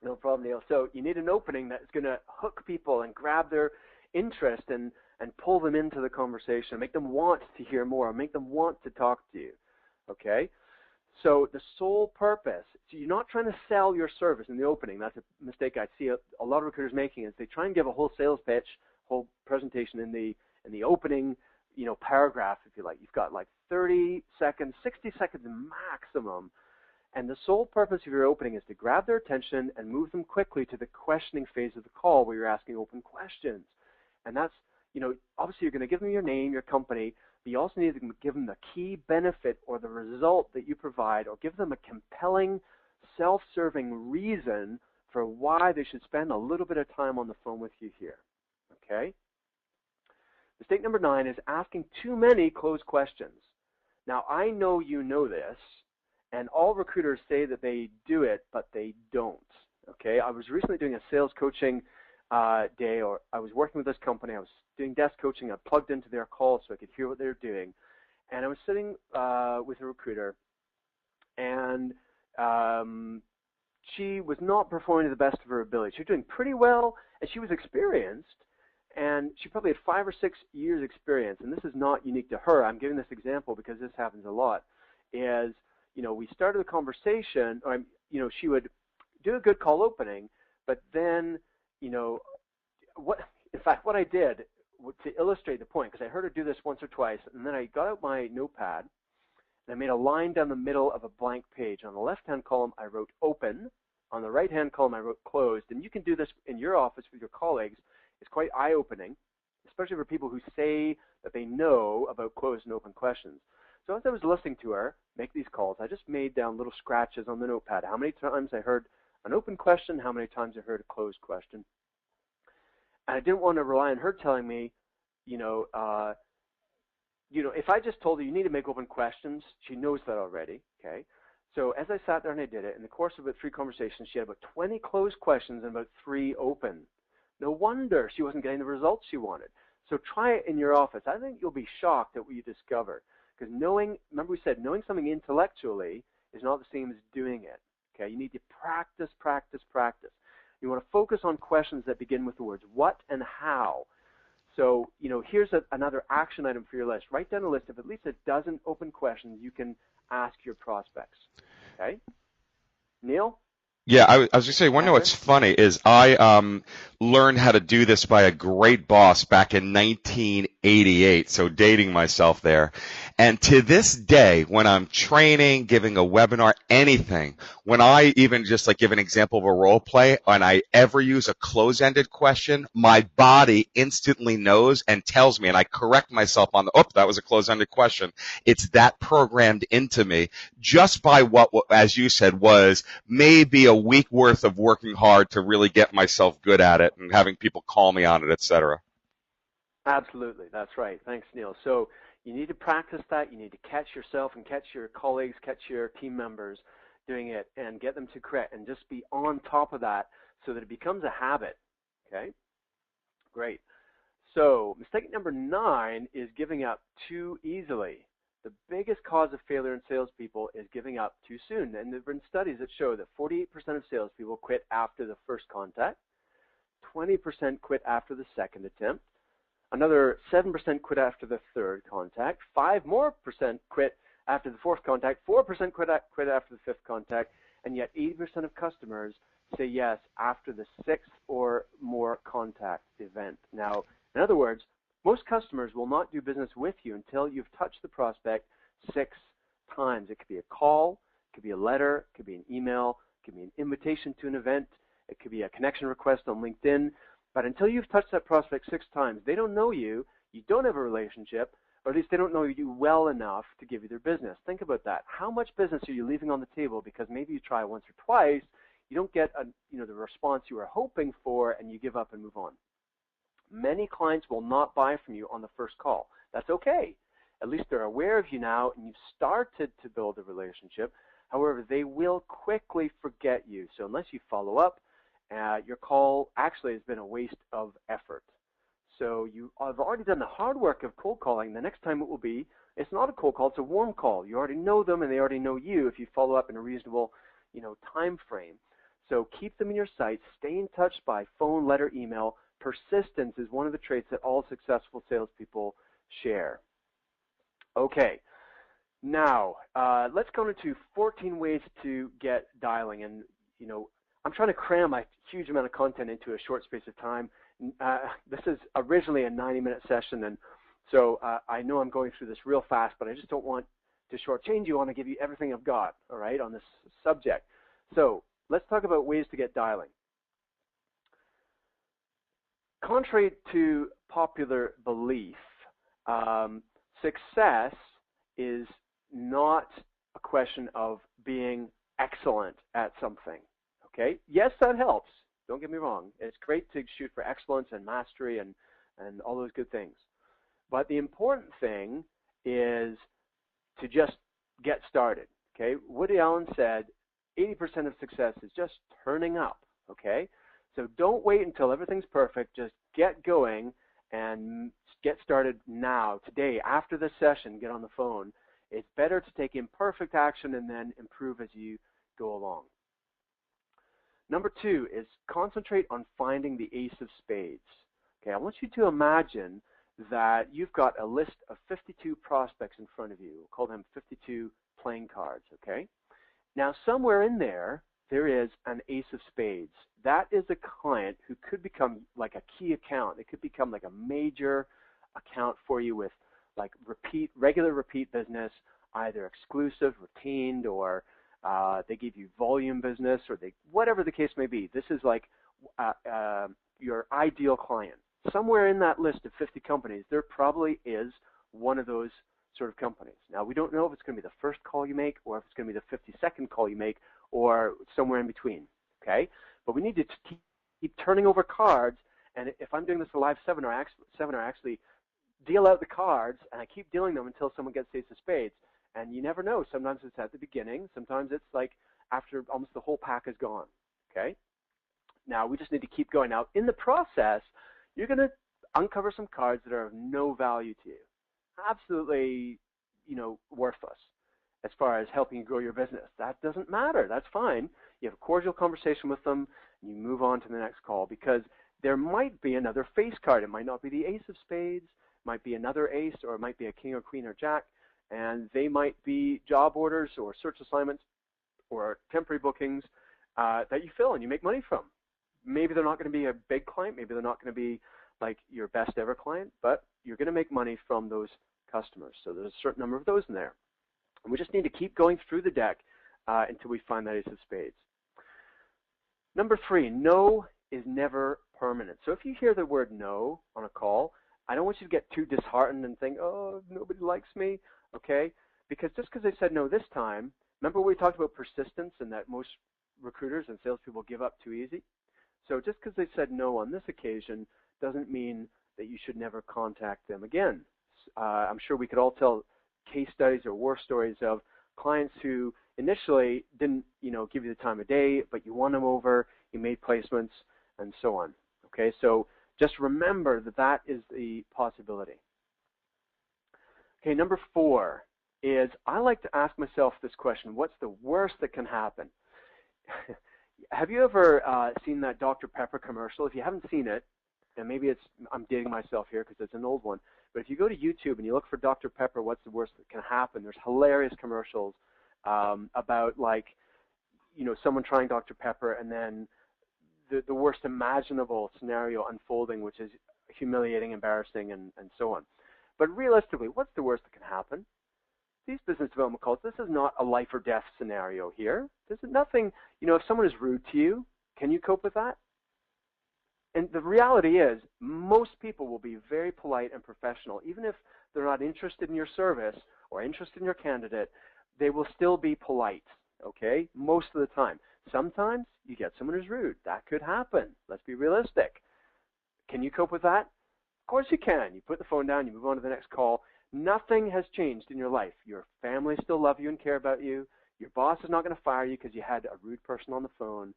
No problem, Neil. So you need an opening that's going to hook people and grab their interest and pull them into the conversation, make them want to hear more, make them want to talk to you. Okay? So the sole purpose, so you're not trying to sell your service in the opening. That's a mistake I see a lot of recruiters making, is they try and give a whole sales pitch, whole presentation in the opening, paragraph, if you like. You've got like 30 seconds, 60 seconds maximum. And the sole purpose of your opening is to grab their attention and move them quickly to the questioning phase of the call where you're asking open questions. And that's, obviously you're going to give them your name, your company, but you also need to give them the key benefit or the result that you provide, or give them a compelling, self-serving reason for why they should spend a little bit of time on the phone with you here. Okay? Mistake number 9 is asking too many closed questions. Now, I know you know this, and all recruiters say that they do it, but they don't. Okay? I was recently doing a sales coaching day, or I was working with this company. I was doing desk coaching. I plugged into their calls so I could hear what they were doing. And I was sitting with a recruiter, and she was not performing to the best of her ability. She was doing pretty well, and she was experienced, and she probably had 5 or 6 years experience. And this is not unique to her. I'm giving this example because this happens a lot. Is, we started the conversation, or, she would do a good call opening, but then, what I did to illustrate the point, because I heard her do this once or twice, and then I got out my notepad, and I made a line down the middle of a blank page. On the left-hand column, I wrote open. On the right-hand column, I wrote closed. And you can do this in your office with your colleagues. It's quite eye-opening, especially for people who say that they know about closed and open questions. So as I was listening to her make these calls, I just made down little scratches on the notepad. How many times I heard an open question, how many times I heard a closed question. And I didn't want to rely on her telling me, if I just told her you need to make open questions, she knows that already, okay? So as I sat there and I did it, in the course of about 3 conversations, she had about 20 closed questions and about 3 open. No wonder she wasn't getting the results she wanted. So try it in your office. I think you'll be shocked at what you discover. Because remember we said, knowing something intellectually is not the same as doing it. Okay, you need to practice, practice, practice. You want to focus on questions that begin with the words what and how. So, here's another action item for your list. Write down a list of at least a dozen open questions you can ask your prospects. Okay? Neil? Yeah, I was going to say, one of what's funny is I learned how to do this by a great boss back in 1988, so dating myself there. And to this day, when I'm training, giving a webinar, anything, when I even just like give an example of a role play, and I ever use a close-ended question, my body instantly knows and tells me, and I correct myself on that was a close-ended question. It's that programmed into me just by what, as you said, was maybe a week worth of working hard to really get myself good at it and having people call me on it, etc. Absolutely, that's right. Thanks, Neil. So you need to practice that. You need to catch yourself and catch your colleagues, catch your team members doing it, and get them to correct, and just be on top of that so that it becomes a habit. Okay? Great. So mistake number 9 is giving up too easily. The biggest cause of failure in salespeople is giving up too soon. And there have been studies that show that 48% of salespeople quit after the first contact, 20% quit after the second attempt. Another 7% quit after the third contact. 5% more quit after the fourth contact. 4% quit after the fifth contact. And yet 80% of customers say yes after the sixth or more contact event. Now, in other words, most customers will not do business with you until you've touched the prospect 6 times. It could be a call, it could be a letter, it could be an email, it could be an invitation to an event, it could be a connection request on LinkedIn. But until you've touched that prospect 6 times, they don't know you, you don't have a relationship, or at least they don't know you well enough to give you their business. Think about that. How much business are you leaving on the table because maybe you try once or twice, you don't get the response you were hoping for, and you give up and move on? Many clients will not buy from you on the first call. That's okay. At least they're aware of you now, and you've started to build a relationship. However, they will quickly forget you. So unless you follow up, your call actually has been a waste of effort. So you have already done the hard work of cold calling. The next time it will be, it's not a cold call, it's a warm call. You already know them and they already know you if you follow up in a reasonable, time frame. So keep them in your sights. Stay in touch by phone, letter, email. Persistence is one of the traits that all successful salespeople share. Okay. Now, let's go into 14 ways to get dialing. And, I'm trying to cram a huge amount of content into a short space of time. This is originally a 90-minute session, and so I know I'm going through this real fast, but I just don't want to shortchange you. I want to give you everything I've got, all right, on this subject. So let's talk about ways to get dialing. Contrary to popular belief, success is not a question of being excellent at something. Okay? Yes, that helps. Don't get me wrong. It's great to shoot for excellence and mastery and all those good things. But the important thing is to just get started. Okay? Woody Allen said 80% of success is just turning up. Okay? So don't wait until everything's perfect. Just get going and get started now, today, after this session. Get on the phone. It's better to take imperfect action and then improve as you go along. Number 2 is concentrate on finding the ace of spades. Okay, I want you to imagine that you've got a list of 52 prospects in front of you. We'll call them 52 playing cards, okay? Now, somewhere in there is an ace of spades. That is a client who could become like a key account. It could become like a major account for you with like regular repeat business, either exclusive, retained, or they give you volume business, or whatever the case may be. This is like your ideal client. Somewhere in that list of 50 companies, there probably is one of those sort of companies. Now, we don't know if it's going to be the first call you make or if it's going to be the 52nd call you make or somewhere in between, okay? But we need to keep turning over cards, and if I'm doing this live seminar, I actually deal out the cards, and I keep dealing them until someone gets ace of spades. And you never know. Sometimes it's at the beginning. Sometimes it's like after almost the whole pack is gone, okay? Now, we just need to keep going. Now, in the process, you're going to uncover some cards that are of no value to you. Absolutely, worthless as far as helping you grow your business. That doesn't matter. That's fine. You have a cordial conversation with them, and you move on to the next call, because there might be another face card. It might not be the ace of spades. It might be another ace, or it might be a king or queen or jack, and they might be job orders or search assignments or temporary bookings that you fill and you make money from. Maybe they're not going to be a big client. Maybe they're not going to be like your best ever client, but you're going to make money from those customers. So there's a certain number of those in there. And we just need to keep going through the deck until we find that ace of spades. Number 3, no is never permanent. So if you hear the word no on a call, I don't want you to get too disheartened and think, oh, nobody likes me, okay? Because just because they said no this time, remember we talked about persistence and that most recruiters and salespeople give up too easy? So just because they said no on this occasion doesn't mean that you should never contact them again. I'm sure we could all tell case studies or war stories of clients who initially didn't, give you the time of day, but you won them over, you made placements, and so on. Okay, so just remember that that is the possibility. Okay, number 4 is I like to ask myself this question: what's the worst that can happen? Have you ever seen that Dr. Pepper commercial? If you haven't seen it, and maybe I'm dating myself here because it's an old one, but if you go to YouTube and you look for Dr. Pepper, what's the worst that can happen? There's hilarious commercials about, like, someone trying Dr. Pepper and then the worst imaginable scenario unfolding, which is humiliating, embarrassing, and so on. But realistically, what's the worst that can happen? These business development calls, this is not a life or death scenario here. This is nothing, if someone is rude to you, can you cope with that? And the reality is, most people will be very polite and professional. Even if they're not interested in your service or interested in your candidate, they will still be polite, okay? Most of the time. Sometimes you get someone who's rude. That could happen. Let's be realistic. Can you cope with that? Of course you can. You put the phone down, you move on to the next call. Nothing has changed in your life. Your family still love you and care about you. Your boss is not going to fire you because you had a rude person on the phone.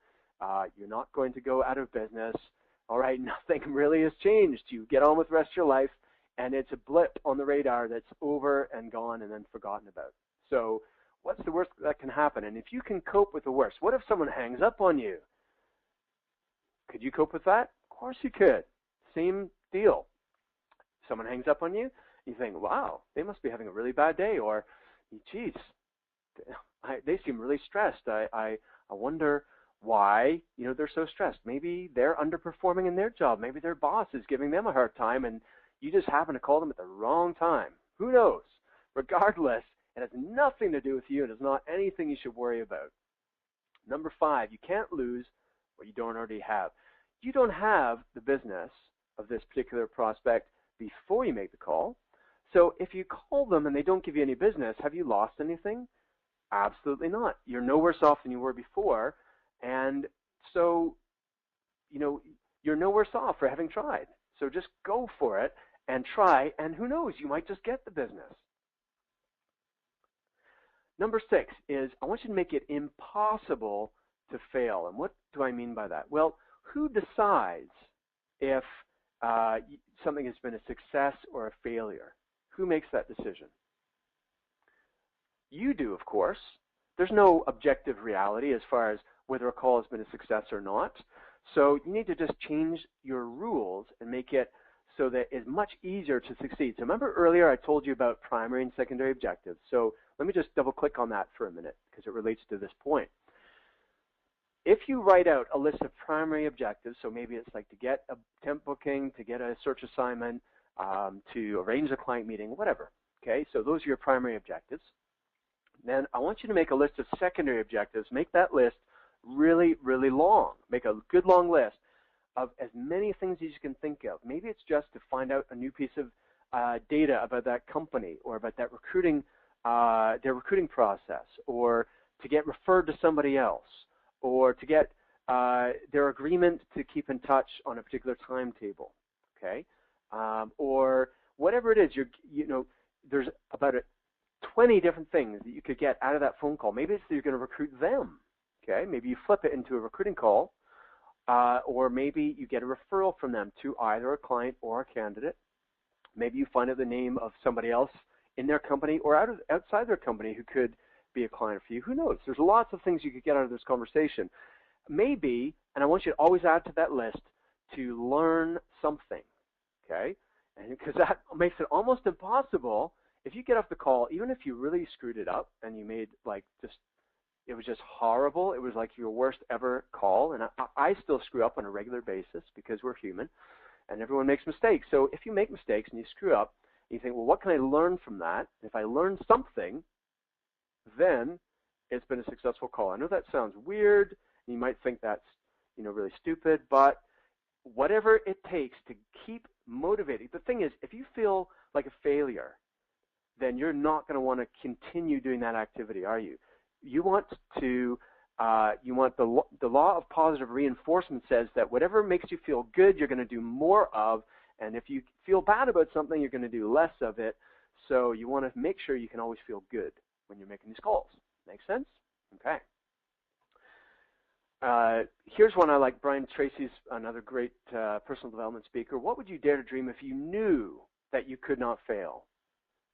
You're not going to go out of business. All right, nothing really has changed. You get on with the rest of your life, and it's a blip on the radar that's over and gone and then forgotten about. So what's the worst that can happen? And if you can cope with the worst, what if someone hangs up on you? Could you cope with that? Of course you could. Same deal. Someone hangs up on you, you think, wow, they must be having a really bad day, or, geez, they seem really stressed. I wonder why they're so stressed. Maybe they're underperforming in their job. Maybe their boss is giving them a hard time, and you just happen to call them at the wrong time. Who knows? Regardless, it has nothing to do with you. It is not anything you should worry about. Number 5, you can't lose what you don't already have. You don't have the business of this particular prospect before you make the call. So if you call them and they don't give you any business, have you lost anything? Absolutely not. You're no worse off than you were before. And so, you're no worse off for having tried. So just go for it and try, and who knows, you might just get the business. Number 6 is I want you to make it impossible to fail. And what do I mean by that? Well, who decides if something has been a success or a failure? Who makes that decision? You do, of course. There's no objective reality as far as whether a call has been a success or not. So you need to just change your rules and make it so that it's much easier to succeed. So remember earlier I told you about primary and secondary objectives. So let me just double click on that for a minute because it relates to this point. If you write out a list of primary objectives, so maybe it's like to get a temp booking, to get a search assignment, to arrange a client meeting, whatever. Okay, so those are your primary objectives. Then I want you to make a list of secondary objectives. Make that list really, really long. Make a good long list of as many things as you can think of. Maybe it's just to find out a new piece of data about that company or about that recruiting, their recruiting process, or to get referred to somebody else, or to get their agreement to keep in touch on a particular timetable, okay? Or whatever it is, there's about 20 different things that you could get out of that phone call. Maybe it's that you're going to recruit them, okay? Maybe you flip it into a recruiting call, or maybe you get a referral from them to either a client or a candidate. Maybe you find out the name of somebody else in their company or outside their company who could be a client for you. Who knows? There's lots of things you could get out of this conversation. Maybe, and I want you to always add to that list, to learn something, okay? And because that makes it almost impossible if you get off the call, even if you really screwed it up and you made it was just horrible. It was like your worst ever call. And I still screw up on a regular basis because we're human and everyone makes mistakes. So if you make mistakes and you screw up, you think, well, what can I learn from that? If I learn something, then it's been a successful call. I know that sounds weird. You might think that's really stupid, but whatever it takes to keep motivating. The thing is, if you feel like a failure, then you're not going to want to continue doing that activity, are you? You want to, the law of positive reinforcement says that whatever makes you feel good, you're going to do more of, and if you feel bad about something, you're going to do less of it. So you want to make sure you can always feel good when you're making these calls. Make sense? Okay. Here's one I like. Brian Tracy's another great personal development speaker. What would you dare to dream if you knew that you could not fail?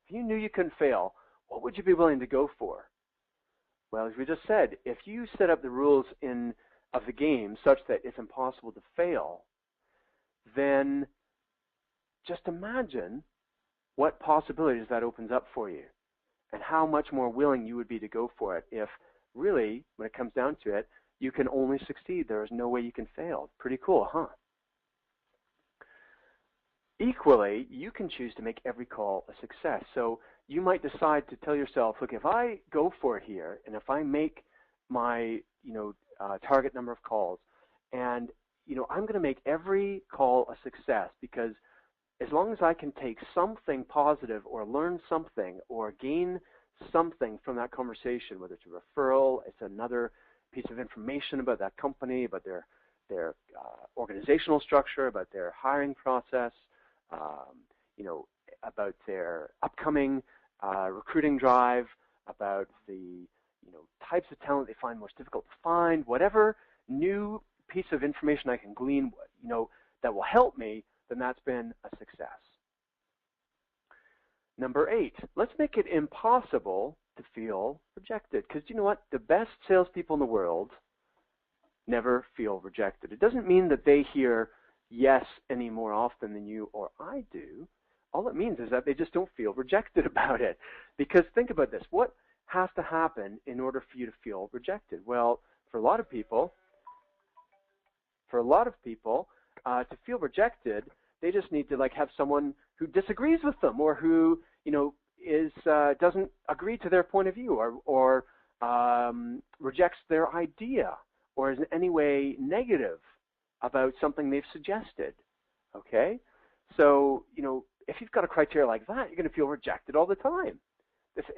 If you knew you couldn't fail, what would you be willing to go for? Well, as we just said, if you set up the rules in of the game such that it's impossible to fail, then just imagine what possibilities that opens up for you and how much more willing you would be to go for it if really, when it comes down to it, you can only succeed. There is no way you can fail. Pretty cool, huh? Equally, you can choose to make every call a success. So you might decide to tell yourself, look, if I go for it here, and if I make my, target number of calls, and, I'm going to make every call a success, because as long as I can take something positive or learn something or gain something from that conversation, whether it's a referral, it's another piece of information about that company, about their organizational structure, about their hiring process, about their upcoming recruiting drive, about the types of talent they find most difficult to find, whatever new piece of information I can glean, that will help me, then that's been a success. Number 8, let's make it impossible to feel rejected. Because you know what? The best salespeople in the world never feel rejected. It doesn't mean that they hear yes any more often than you or I do. All it means is that they just don't feel rejected about it. Because think about this. What has to happen in order for you to feel rejected? Well, for a lot of people, to feel rejected, they just need to have someone who disagrees with them, or who doesn't agree to their point of view, or rejects their idea, or is in any way negative about something they've suggested. Okay, so if you've got a criteria like that, you're going to feel rejected all the time.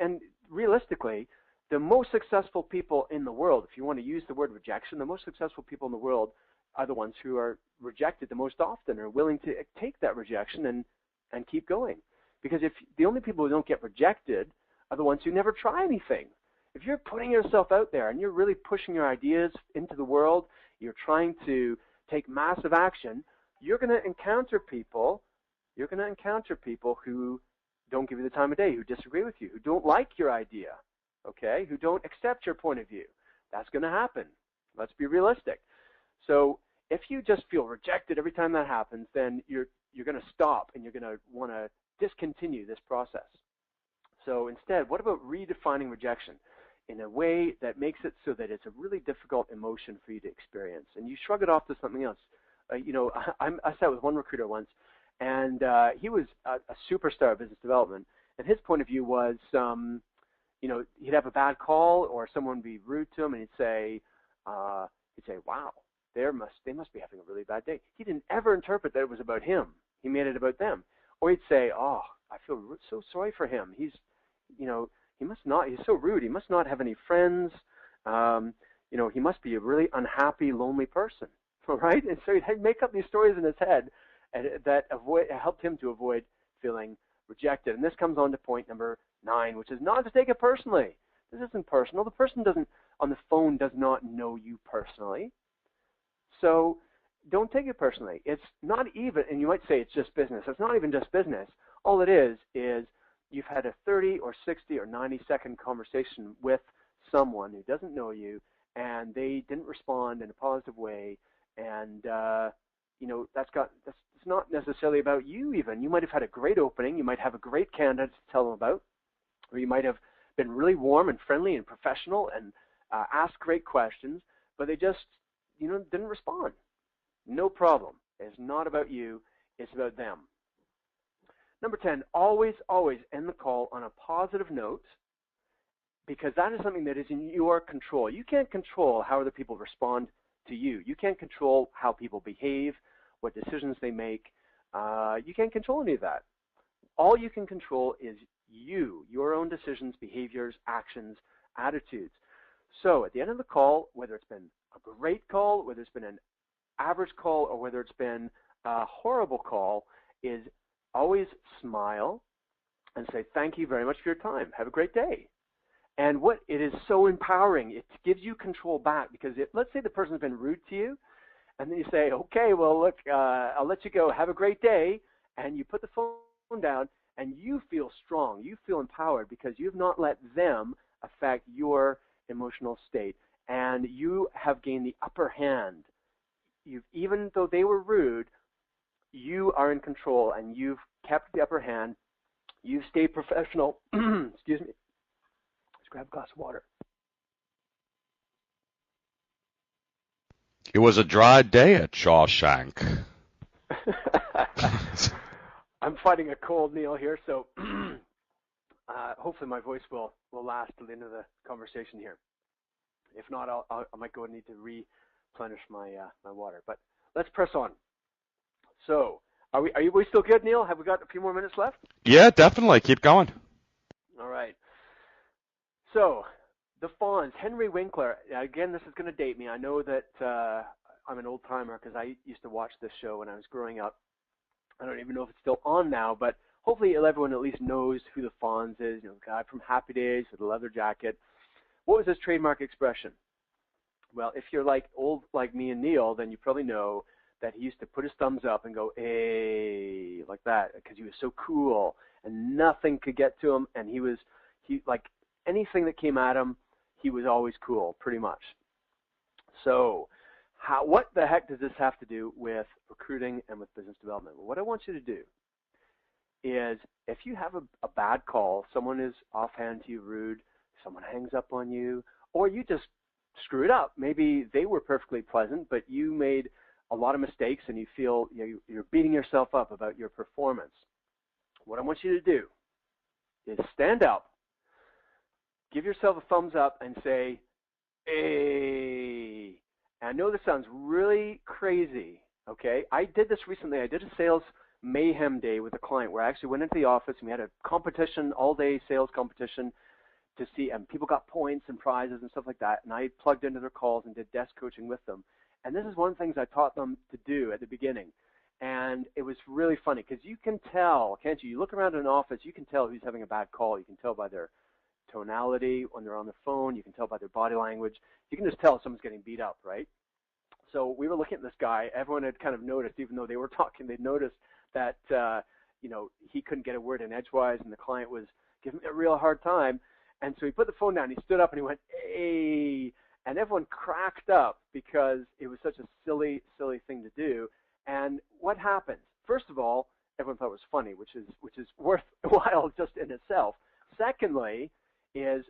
And realistically, the most successful people in the world, if you want to use the word rejection, the most successful people in the world are the ones who are rejected the most often, are willing to take that rejection and keep going. Because if the only people who don't get rejected are the ones who never try anything. If you're putting yourself out there and you're really pushing your ideas into the world, you're trying to take massive action, you're going to encounter people who don't give you the time of day, who disagree with you, who don't like your idea, okay, who don't accept your point of view. That's going to happen. Let's be realistic. So if you just feel rejected every time that happens, then you're going to stop and you're going to want to discontinue this process. So instead, what about redefining rejection in a way that makes it so that it's a really difficult emotion for you to experience, and you shrug it off to something else? I sat with one recruiter once, and he was a superstar of business development, and his point of view was, he'd have a bad call or someone would be rude to him, and he'd say, wow, they must be having a really bad day. He didn't ever interpret that it was about him. He made it about them. Or he'd say, oh, I feel so sorry for him. He's so rude. He must not have any friends. He must be a really unhappy, lonely person, right? And so he'd make up these stories in his head that helped him to avoid feeling rejected. And this comes on to point number 9, which is not to take it personally. This isn't personal. The person on the phone does not know you personally. So don't take it personally. It's not even, and you might say it's just business. It's not even just business. All it is you've had a 30 or 60 or 90-second conversation with someone who doesn't know you, and they didn't respond in a positive way, and it's not necessarily about you even. You might have had a great opening. You might have a great candidate to tell them about, or you might have been really warm and friendly and professional and asked great questions, but they just didn't respond. No problem. It's not about you. It's about them. Number 10, always end the call on a positive note, because that is something that is in your control. You can't control how other people respond to you. You can't control how people behave, what decisions they make. You can't control any of that. All you can control is you, your own decisions, behaviors, actions, attitudes. So at the end of the call, whether it's been a great call, whether it's been an average call, or whether it's been a horrible call, is always smile and say, thank you very much for your time. Have a great day. And it is so empowering. It gives you control back, because let's say the person's been rude to you, and then you say, okay, well, look, I'll let you go. Have a great day. And you put the phone down, and you feel strong. You feel empowered because you've not let them affect your emotional state. and you have gained the upper hand. Even though they were rude, you are in control, and you've kept the upper hand. You've stayed professional. Excuse me. Let's grab a glass of water. It was a dry day at Shawshank. I'm fighting a cold, Neil, here, so hopefully my voice will last till the end of the conversation here. If not, I might go and need to replenish my water. But let's press on. So, are we still good, Neil? Have we got a few more minutes left? Yeah, definitely. Keep going. All right. So, the Fonz, Henry Winkler. Again, this is going to date me. I know that I'm an old timer because I used to watch this show when I was growing up. I don't even know if it's still on now, but hopefully everyone at least knows who the Fonz is. You know, the guy from Happy Days with the leather jacket. What was his trademark expression? Well, if you're like old like me and Neil, then you probably know that he used to put his thumbs up and go, "Hey," like that, because he was so cool and nothing could get to him, and he like anything that came at him, he was always cool, pretty much. So, what the heck does this have to do with recruiting and with business development? Well, what I want you to do is, if you have a bad call, someone is offhand to you, rude, someone hangs up on you, or you just screw it up. Maybe they were perfectly pleasant, but you made a lot of mistakes and you feel you're beating yourself up about your performance. What I want you to do is stand up, give yourself a thumbs up, and say, "Hey." And I know this sounds really crazy, okay? I did this recently. I did a sales mayhem day with a client where I actually went into the office and we had a competition, all-day sales competition to see, and people got points and prizes and stuff like that, and I plugged into their calls and did desk coaching with them. And this is one of the things I taught them to do at the beginning. And it was really funny because you can tell, can't you? You look around an office, you can tell who's having a bad call. You can tell by their tonality when they're on the phone. You can tell by their body language. You can just tell if someone's getting beat up, right? So we were looking at this guy. Everyone had kind of noticed, even though they were talking, they'd noticed that he couldn't get a word in edgewise, and the client was giving him a real hard time. And so he put the phone down. He stood up and he went, "Hey," and everyone cracked up because it was such a silly, silly thing to do. And what happens? First of all, everyone thought it was funny, which is worthwhile just in itself. Secondly, is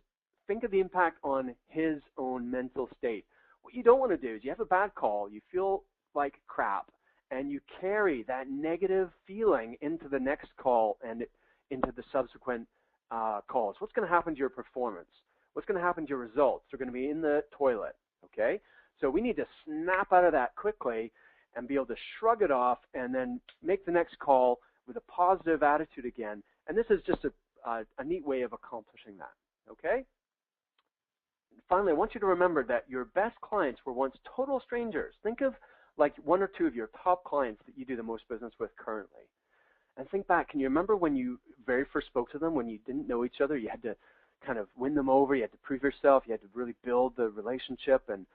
think of the impact on his own mental state. What you don't want to do is you have a bad call, you feel like crap, and you carry that negative feeling into the next call and into the subsequent calls. What's going to happen to your performance? What's going to happen to your results? They're going to be in the toilet, okay? So we need to snap out of that quickly and be able to shrug it off and then make the next call with a positive attitude again. And this is just a neat way of accomplishing that, okay? Finally, I want you to remember that your best clients were once total strangers. Think of like one or two of your top clients that you do the most business with currently. And think back, can you remember when you very first spoke to them, when you didn't know each other? You had to kind of win them over, you had to prove yourself, you had to really build the relationship, and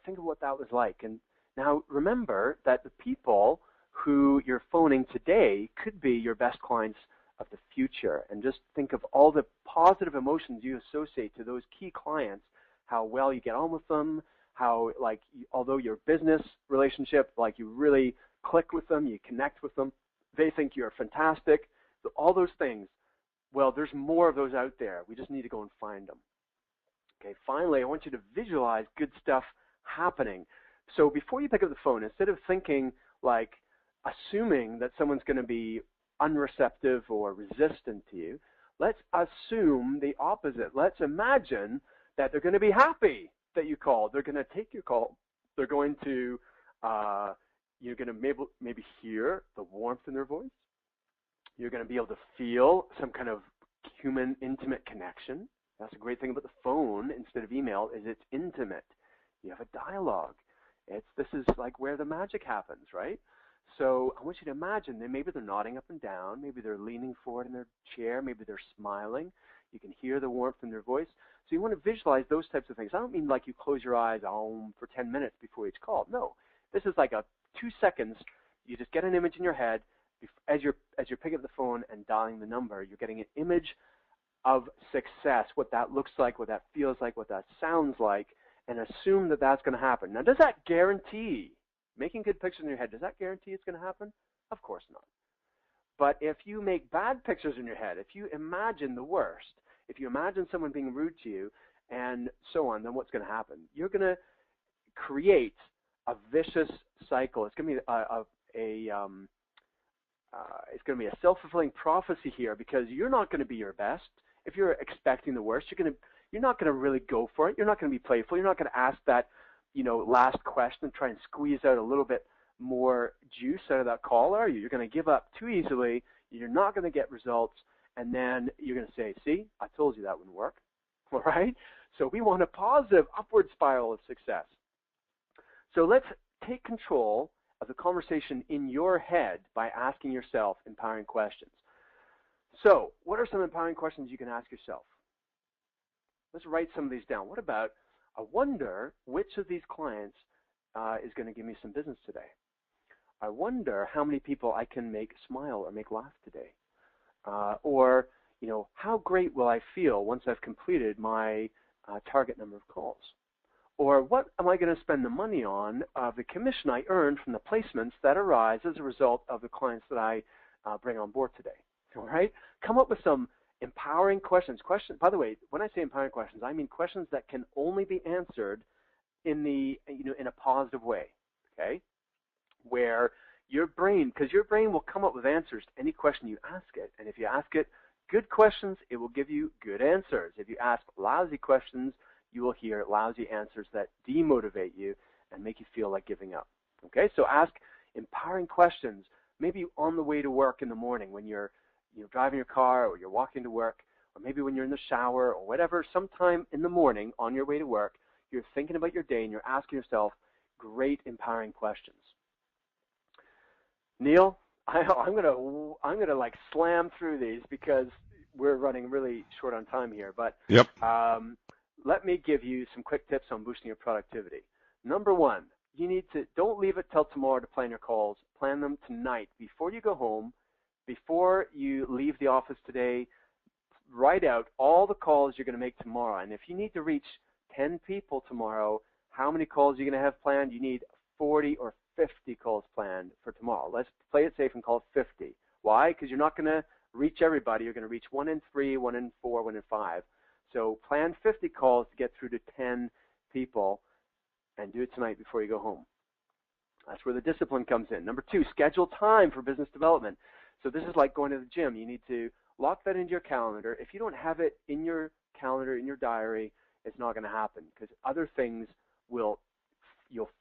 think of what that was like. And now remember that the people who you're phoning today could be your best clients of the future, and just think of all the positive emotions you associate to those key clients, how well you get on with them, how although your business relationship, you really click with them, you connect with them, they think you're fantastic, all those things. Well, there's more of those out there. We just need to go and find them. Okay, finally, I want you to visualize good stuff happening. So before you pick up the phone, instead of thinking assuming that someone's going to be unreceptive or resistant to you, let's assume the opposite. Let's imagine that they're going to be happy that you called. They're going to take your call. They're going to, you're going to maybe hear the warmth in their voice. You're going to be able to feel some kind of human, intimate connection. That's a great thing about the phone instead of email, is it's intimate. You have a dialogue. This is like where the magic happens, right? So I want you to imagine that maybe they're nodding up and down, maybe they're leaning forward in their chair, maybe they're smiling. You can hear the warmth in their voice. So you want to visualize those types of things. I don't mean like you close your eyes for 10 minutes before each call. No, this is like 2 seconds. You just get an image in your head. As you're picking up the phone and dialing the number, you're getting an image of success, what that looks like, what that feels like, what that sounds like, and assume that that's going to happen. Now, does that guarantee, making good pictures in your head, does that guarantee it's going to happen? Of course not. But if you make bad pictures in your head, if you imagine the worst, if you imagine someone being rude to you and so on, then what's going to happen? You're going to create a vicious cycle. It's going to be it's going to be a self-fulfilling prophecy here, because you're not going to be your best. If you're expecting the worst, you're not going to really go for it. You're not going to be playful. You're not going to ask that, last question, try and squeeze out a little bit more juice out of that call, are you? You're going to give up too easily. You're not going to get results, and then you're going to say, see, I told you that wouldn't work. All right? So we want a positive upward spiral of success. So let's take control of the conversation in your head by asking yourself empowering questions. So what are some empowering questions you can ask yourself? Let's write some of these down. What about, I wonder which of these clients is going to give me some business today? I wonder how many people I can make smile or make laugh today. Or, how great will I feel once I've completed my target number of calls? Or what am I going to spend the money on of the commission I earned from the placements that arise as a result of the clients that I bring on board today? All right? Come up with some empowering questions. By the way, when I say empowering questions, I mean questions that can only be answered in in a positive way. Okay? Where because your brain will come up with answers to any question you ask it. And if you ask it good questions, it will give you good answers. If you ask lousy questions, you will hear lousy answers that demotivate you and make you feel like giving up. Okay, so ask empowering questions, maybe on the way to work in the morning when you're driving your car, or you're walking to work, or maybe when you're in the shower, or whatever, sometime in the morning on your way to work, you're thinking about your day and you're asking yourself great empowering questions. Neil, I'm gonna like slam through these because we're running really short on time here, but Yep. Let me give you some quick tips on boosting your productivity. Number one, don't leave it till tomorrow to plan your calls. Plan them tonight before you go home, before you leave the office today. Write out all the calls you're going to make tomorrow. And if you need to reach 10 people tomorrow, how many calls are you going to have planned? You need 40 or 50 calls planned for tomorrow. Let's play it safe and call it 50. Why? Because you're not going to reach everybody. You're going to reach 1 in 3, 1 in 4, 1 in 5. So plan 50 calls to get through to 10 people, and do it tonight before you go home. That's where the discipline comes in. Number two, schedule time for business development. So this is like going to the gym. You need to lock that into your calendar. If you don't have it in your calendar, in your diary, it's not going to happen, because other things you'll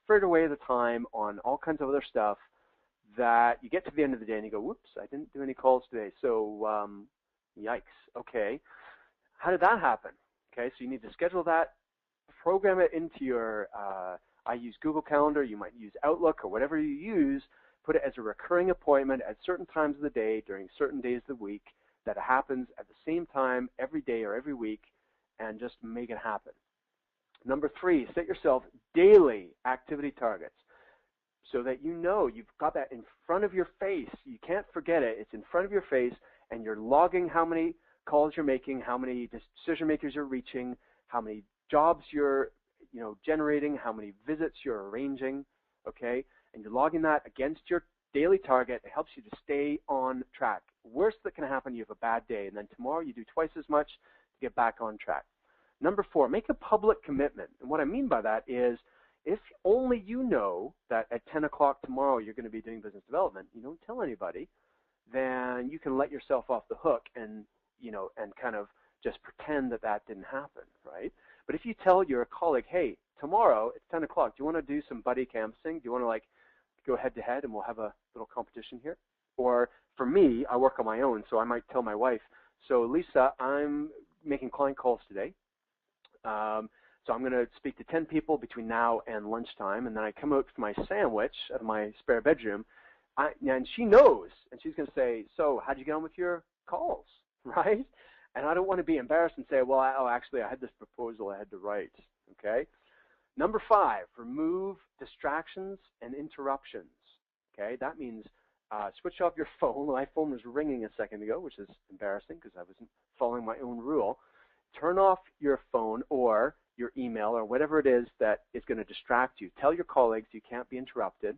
fritter away the time on all kinds of other stuff that you get to the end of the day and you go, whoops, I didn't do any calls today. So yikes. Okay. How did that happen? Okay, so you need to schedule that, program it into your, I use Google Calendar, you might use Outlook or whatever you use, put it as a recurring appointment at certain times of the day during certain days of the week that happens at the same time every day or every week, and just make it happen. Number three, set yourself daily activity targets so that you've got that in front of your face. You can't forget it. It's in front of your face, and you're logging how many calls you're making, how many decision makers you're reaching, how many jobs you're generating, how many visits you're arranging, okay? And you're logging that against your daily target. It helps you to stay on track. Worst that can happen, you have a bad day, and then tomorrow you do twice as much to get back on track. Number four, make a public commitment. And what I mean by that is, if only you know that at 10 o'clock tomorrow you're going to be doing business development, you don't tell anybody, then you can let yourself off the hook and kind of just pretend that didn't happen, right? But if you tell your colleague, hey, tomorrow it's 10 o'clock, do you want to do some buddy canvassing? Do you want to go head to head and we'll have a little competition here? Or for me, I work on my own, so I might tell my wife, so Lisa, I'm making client calls today. So I'm going to speak to 10 people between now and lunchtime, and then I come out for my sandwich out of my spare bedroom, and she knows, and she's going to say, so how'd you get on with your calls, right? And I don't want to be embarrassed and say, well, actually, I had this proposal I had to write, okay? Number five, remove distractions and interruptions, okay? That means switch off your phone. My phone was ringing a second ago, which is embarrassing because I wasn't following my own rule. Turn off your phone or your email or whatever it is that is going to distract you. Tell your colleagues you can't be interrupted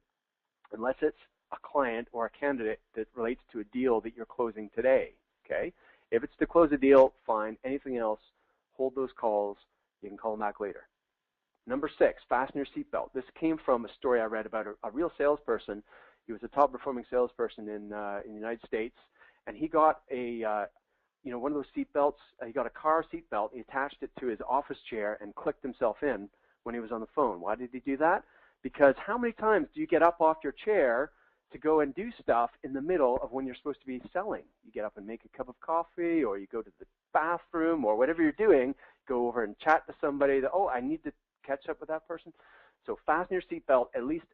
unless it's a client or a candidate that relates to a deal that you're closing today. Okay? If it's to close a deal, fine. Anything else, hold those calls. You can call them back later. Number 6, fasten your seatbelt. This came from a story I read about a real salesperson. He was a top-performing salesperson in the United States, and he got one of those seatbelts. He got a car seatbelt. He attached it to his office chair and clicked himself in when he was on the phone. Why did he do that? Because how many times do you get up off your chair to go and do stuff in the middle of when you're supposed to be selling? You get up and make a cup of coffee, or you go to the bathroom, or whatever you're doing, go over and chat to somebody that, oh, I need to catch up with that person. So fasten your seatbelt, at least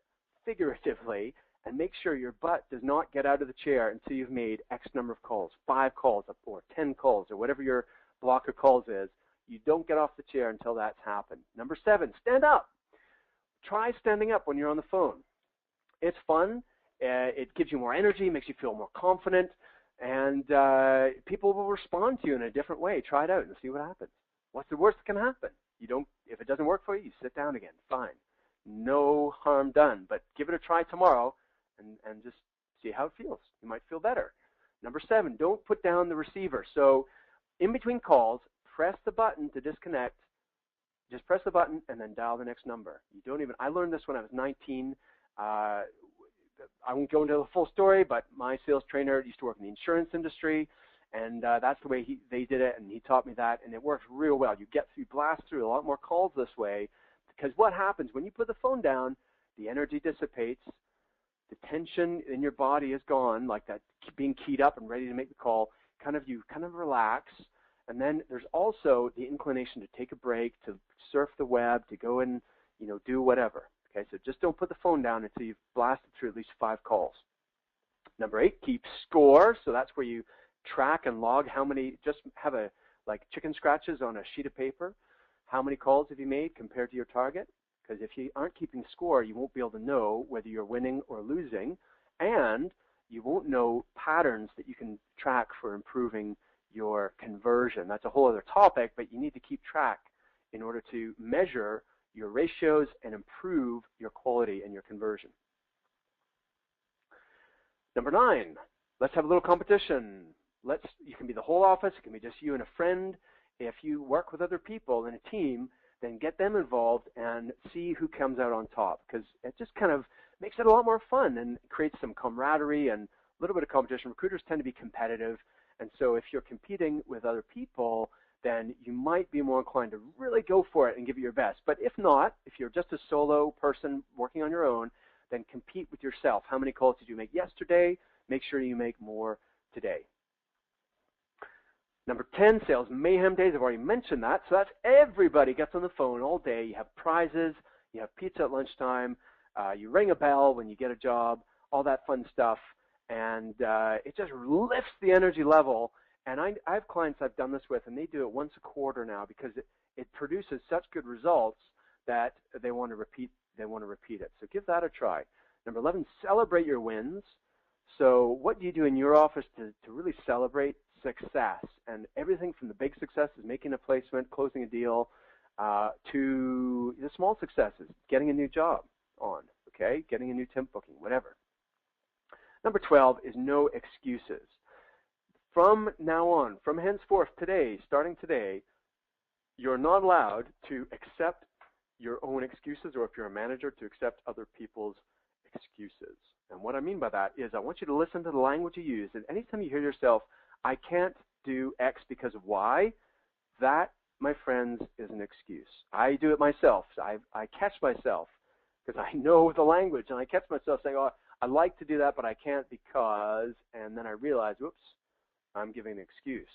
figuratively, and make sure your butt does not get out of the chair until you've made X number of calls, 5 calls or 10 calls or whatever your block of calls is. You don't get off the chair until that's happened. Number 7, stand up. Try standing up when you're on the phone. It's fun. It gives you more energy, makes you feel more confident, and people will respond to you in a different way. Try it out and see what happens. What's the worst that can happen? If it doesn't work for you, you sit down again. Fine. No harm done. But give it a try tomorrow and just see how it feels. You might feel better. Number 7, don't put down the receiver. So in between calls, press the button to disconnect. Just press the button and then dial the next number. I learned this when I was 19. I won't go into the full story, but my sales trainer used to work in the insurance industry, and that's the way they did it, and he taught me that, and it works real well. You blast through a lot more calls this way, because what happens when you put the phone down, the energy dissipates, the tension in your body is gone, like that being keyed up and ready to make the call. You kind of relax, and then there's also the inclination to take a break, to surf the web, to go and do whatever. Okay, so just don't put the phone down until you've blasted through at least 5 calls. Number 8, keep score. So that's where you track and log how many, just have like chicken scratches on a sheet of paper. How many calls have you made compared to your target? Because if you aren't keeping score, you won't be able to know whether you're winning or losing, and you won't know patterns that you can track for improving your conversion. That's a whole other topic, but you need to keep track in order to measure your ratios and improve your quality and your conversion. Number 9, let's have a little competition. You can be the whole office, it can be just you and a friend. If you work with other people in a team, then get them involved and see who comes out on top, because it just kind of makes it a lot more fun and creates some camaraderie and a little bit of competition. Recruiters tend to be competitive, and so if you're competing with other people, then you might be more inclined to really go for it and give it your best. But if not, if you're just a solo person working on your own, then compete with yourself. How many calls did you make yesterday? Make sure you make more today. Number 10, sales mayhem days. I've already mentioned that. So that's everybody gets on the phone all day. You have prizes. You have pizza at lunchtime. You ring a bell when you get a job, all that fun stuff. And it just lifts the energy level. And I have clients I've done this with, and they do it once a quarter now because it produces such good results that they want to repeat. They want to repeat it. So give that a try. Number 11, celebrate your wins. So what do you do in your office to really celebrate success? And everything from the big successes, making a placement, closing a deal, to the small successes, getting a new job on, okay, getting a new temp booking, whatever. Number 12 is no excuses. From now on, from henceforth today, starting today, you're not allowed to accept your own excuses, or if you're a manager, to accept other people's excuses. And what I mean by that is I want you to listen to the language you use, and anytime you hear yourself, I can't do X because of Y, that, my friends, is an excuse. I do it myself. I catch myself because I know the language, and I catch myself saying, oh, I like to do that, but I can't because, and then I realize, whoops, I'm giving an excuse.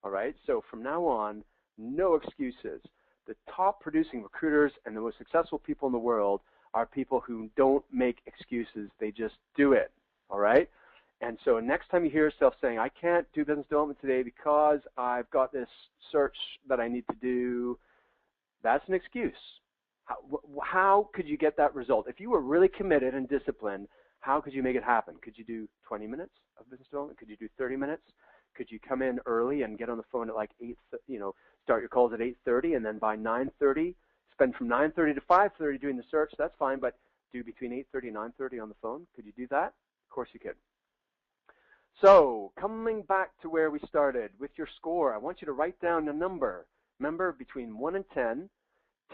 All right, so from now on, no excuses. The top producing recruiters and the most successful people in the world are people who don't make excuses. They just do it. All right? And so next time you hear yourself saying, I can't do business development today because I've got this search that I need to do, that's an excuse. How could you get that result? If you were really committed and disciplined, how could you make it happen? Could you do 20 minutes of business development? Could you do 30 minutes? Could you come in early and get on the phone at like 8, start your calls at 8:30, and then by 9:30, spend from 9:30 to 5:30 doing the search? That's fine, but do between 8:30 and 9:30 on the phone. Could you do that? Of course you could. So coming back to where we started with your score, I want you to write down a number. Remember, between 1 and 10.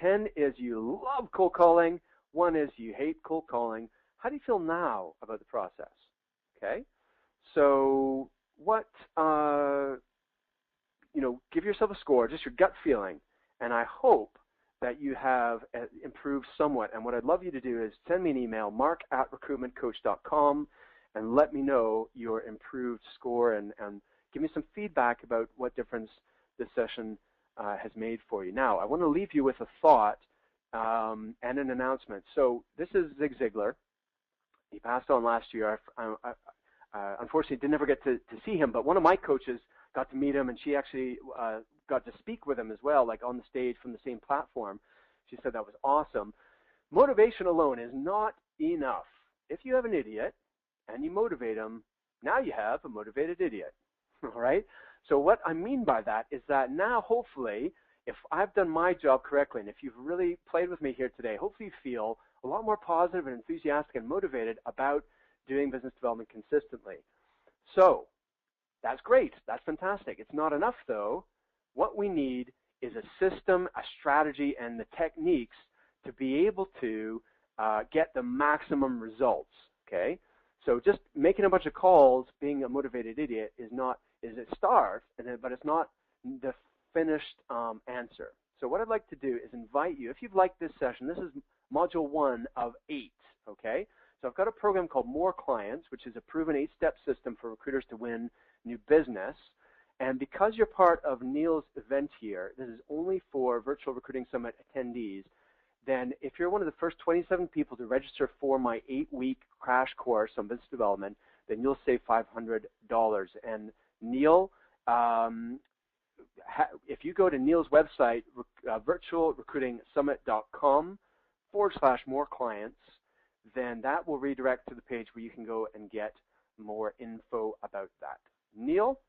10 is you love cold calling. 1 is you hate cold calling. How do you feel now about the process? Okay. So what, give yourself a score, just your gut feeling. And I hope that you have improved somewhat. And what I'd love you to do is send me an email, mark@recruitmentcoach.com, and let me know your improved score and give me some feedback about what difference this session has made for you. Now, I want to leave you with a thought and an announcement. So this is Zig Ziglar. He passed on last year. Unfortunately, didn't ever get to see him, but one of my coaches got to meet him, and she actually got to speak with him as well, like on the stage from the same platform. She said that was awesome. Motivation alone is not enough. If you have an idiot and you motivate him, now you have a motivated idiot, all right? So what I mean by that is that now, hopefully, if I've done my job correctly, and if you've really played with me here today, hopefully you feel a lot more positive and enthusiastic and motivated about doing business development consistently. So that's great. That's fantastic. It's not enough, though. What we need is a system, a strategy, and the techniques to be able to get the maximum results, okay? So just making a bunch of calls, being a motivated idiot, is a start, but it's not the finished answer. So what I'd like to do is invite you, if you've liked this session, this is module 1 of 8, okay? So I've got a program called More Clients, which is a proven 8-step system for recruiters to win new business. And because you're part of Neil's event here, this is only for Virtual Recruiting Summit attendees, then if you're one of the first 27 people to register for my 8-week crash course on business development, then you'll save $500. And Neil, if you go to Neil's website, virtualrecruitingsummit.com/more clients, then that will redirect to the page where you can go and get more info about that. Neil?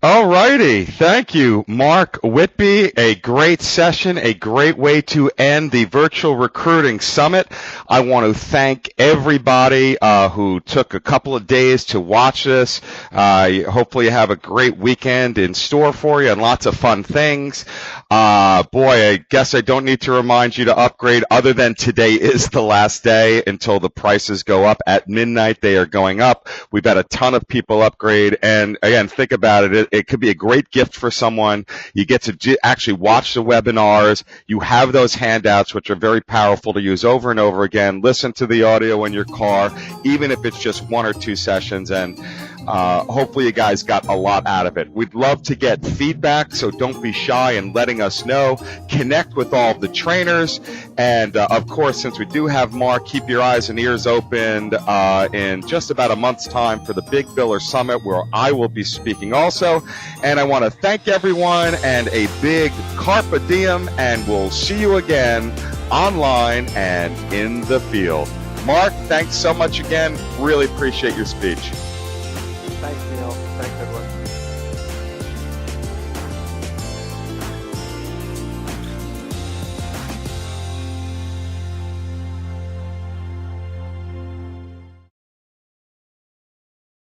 All righty. Thank you, Mark Whitby. A great session, a great way to end the Virtual Recruiting Summit. I want to thank everybody who took a couple of days to watch this. Hopefully you have a great weekend in store for you and lots of fun things. Boy, I guess I don't need to remind you to upgrade, other than today is the last day until the prices go up. At midnight, they are going up. We've had a ton of people upgrade. And again, think about it. It could be a great gift for someone. You get to actually watch the webinars. You have those handouts, which are very powerful to use over and over again. Listen to the audio in your car, even if it's just 1 or 2 sessions. And hopefully you guys got a lot out of it. We'd love to get feedback, so don't be shy in letting us know. Connect with all the trainers. And, of course, since we do have Mark, keep your eyes and ears opened in just about a month's time for the Big Biller Summit, where I will be speaking also. And I want to thank everyone and a big carpe diem, and we'll see you again online and in the field. Mark, thanks so much again. Really appreciate your speech.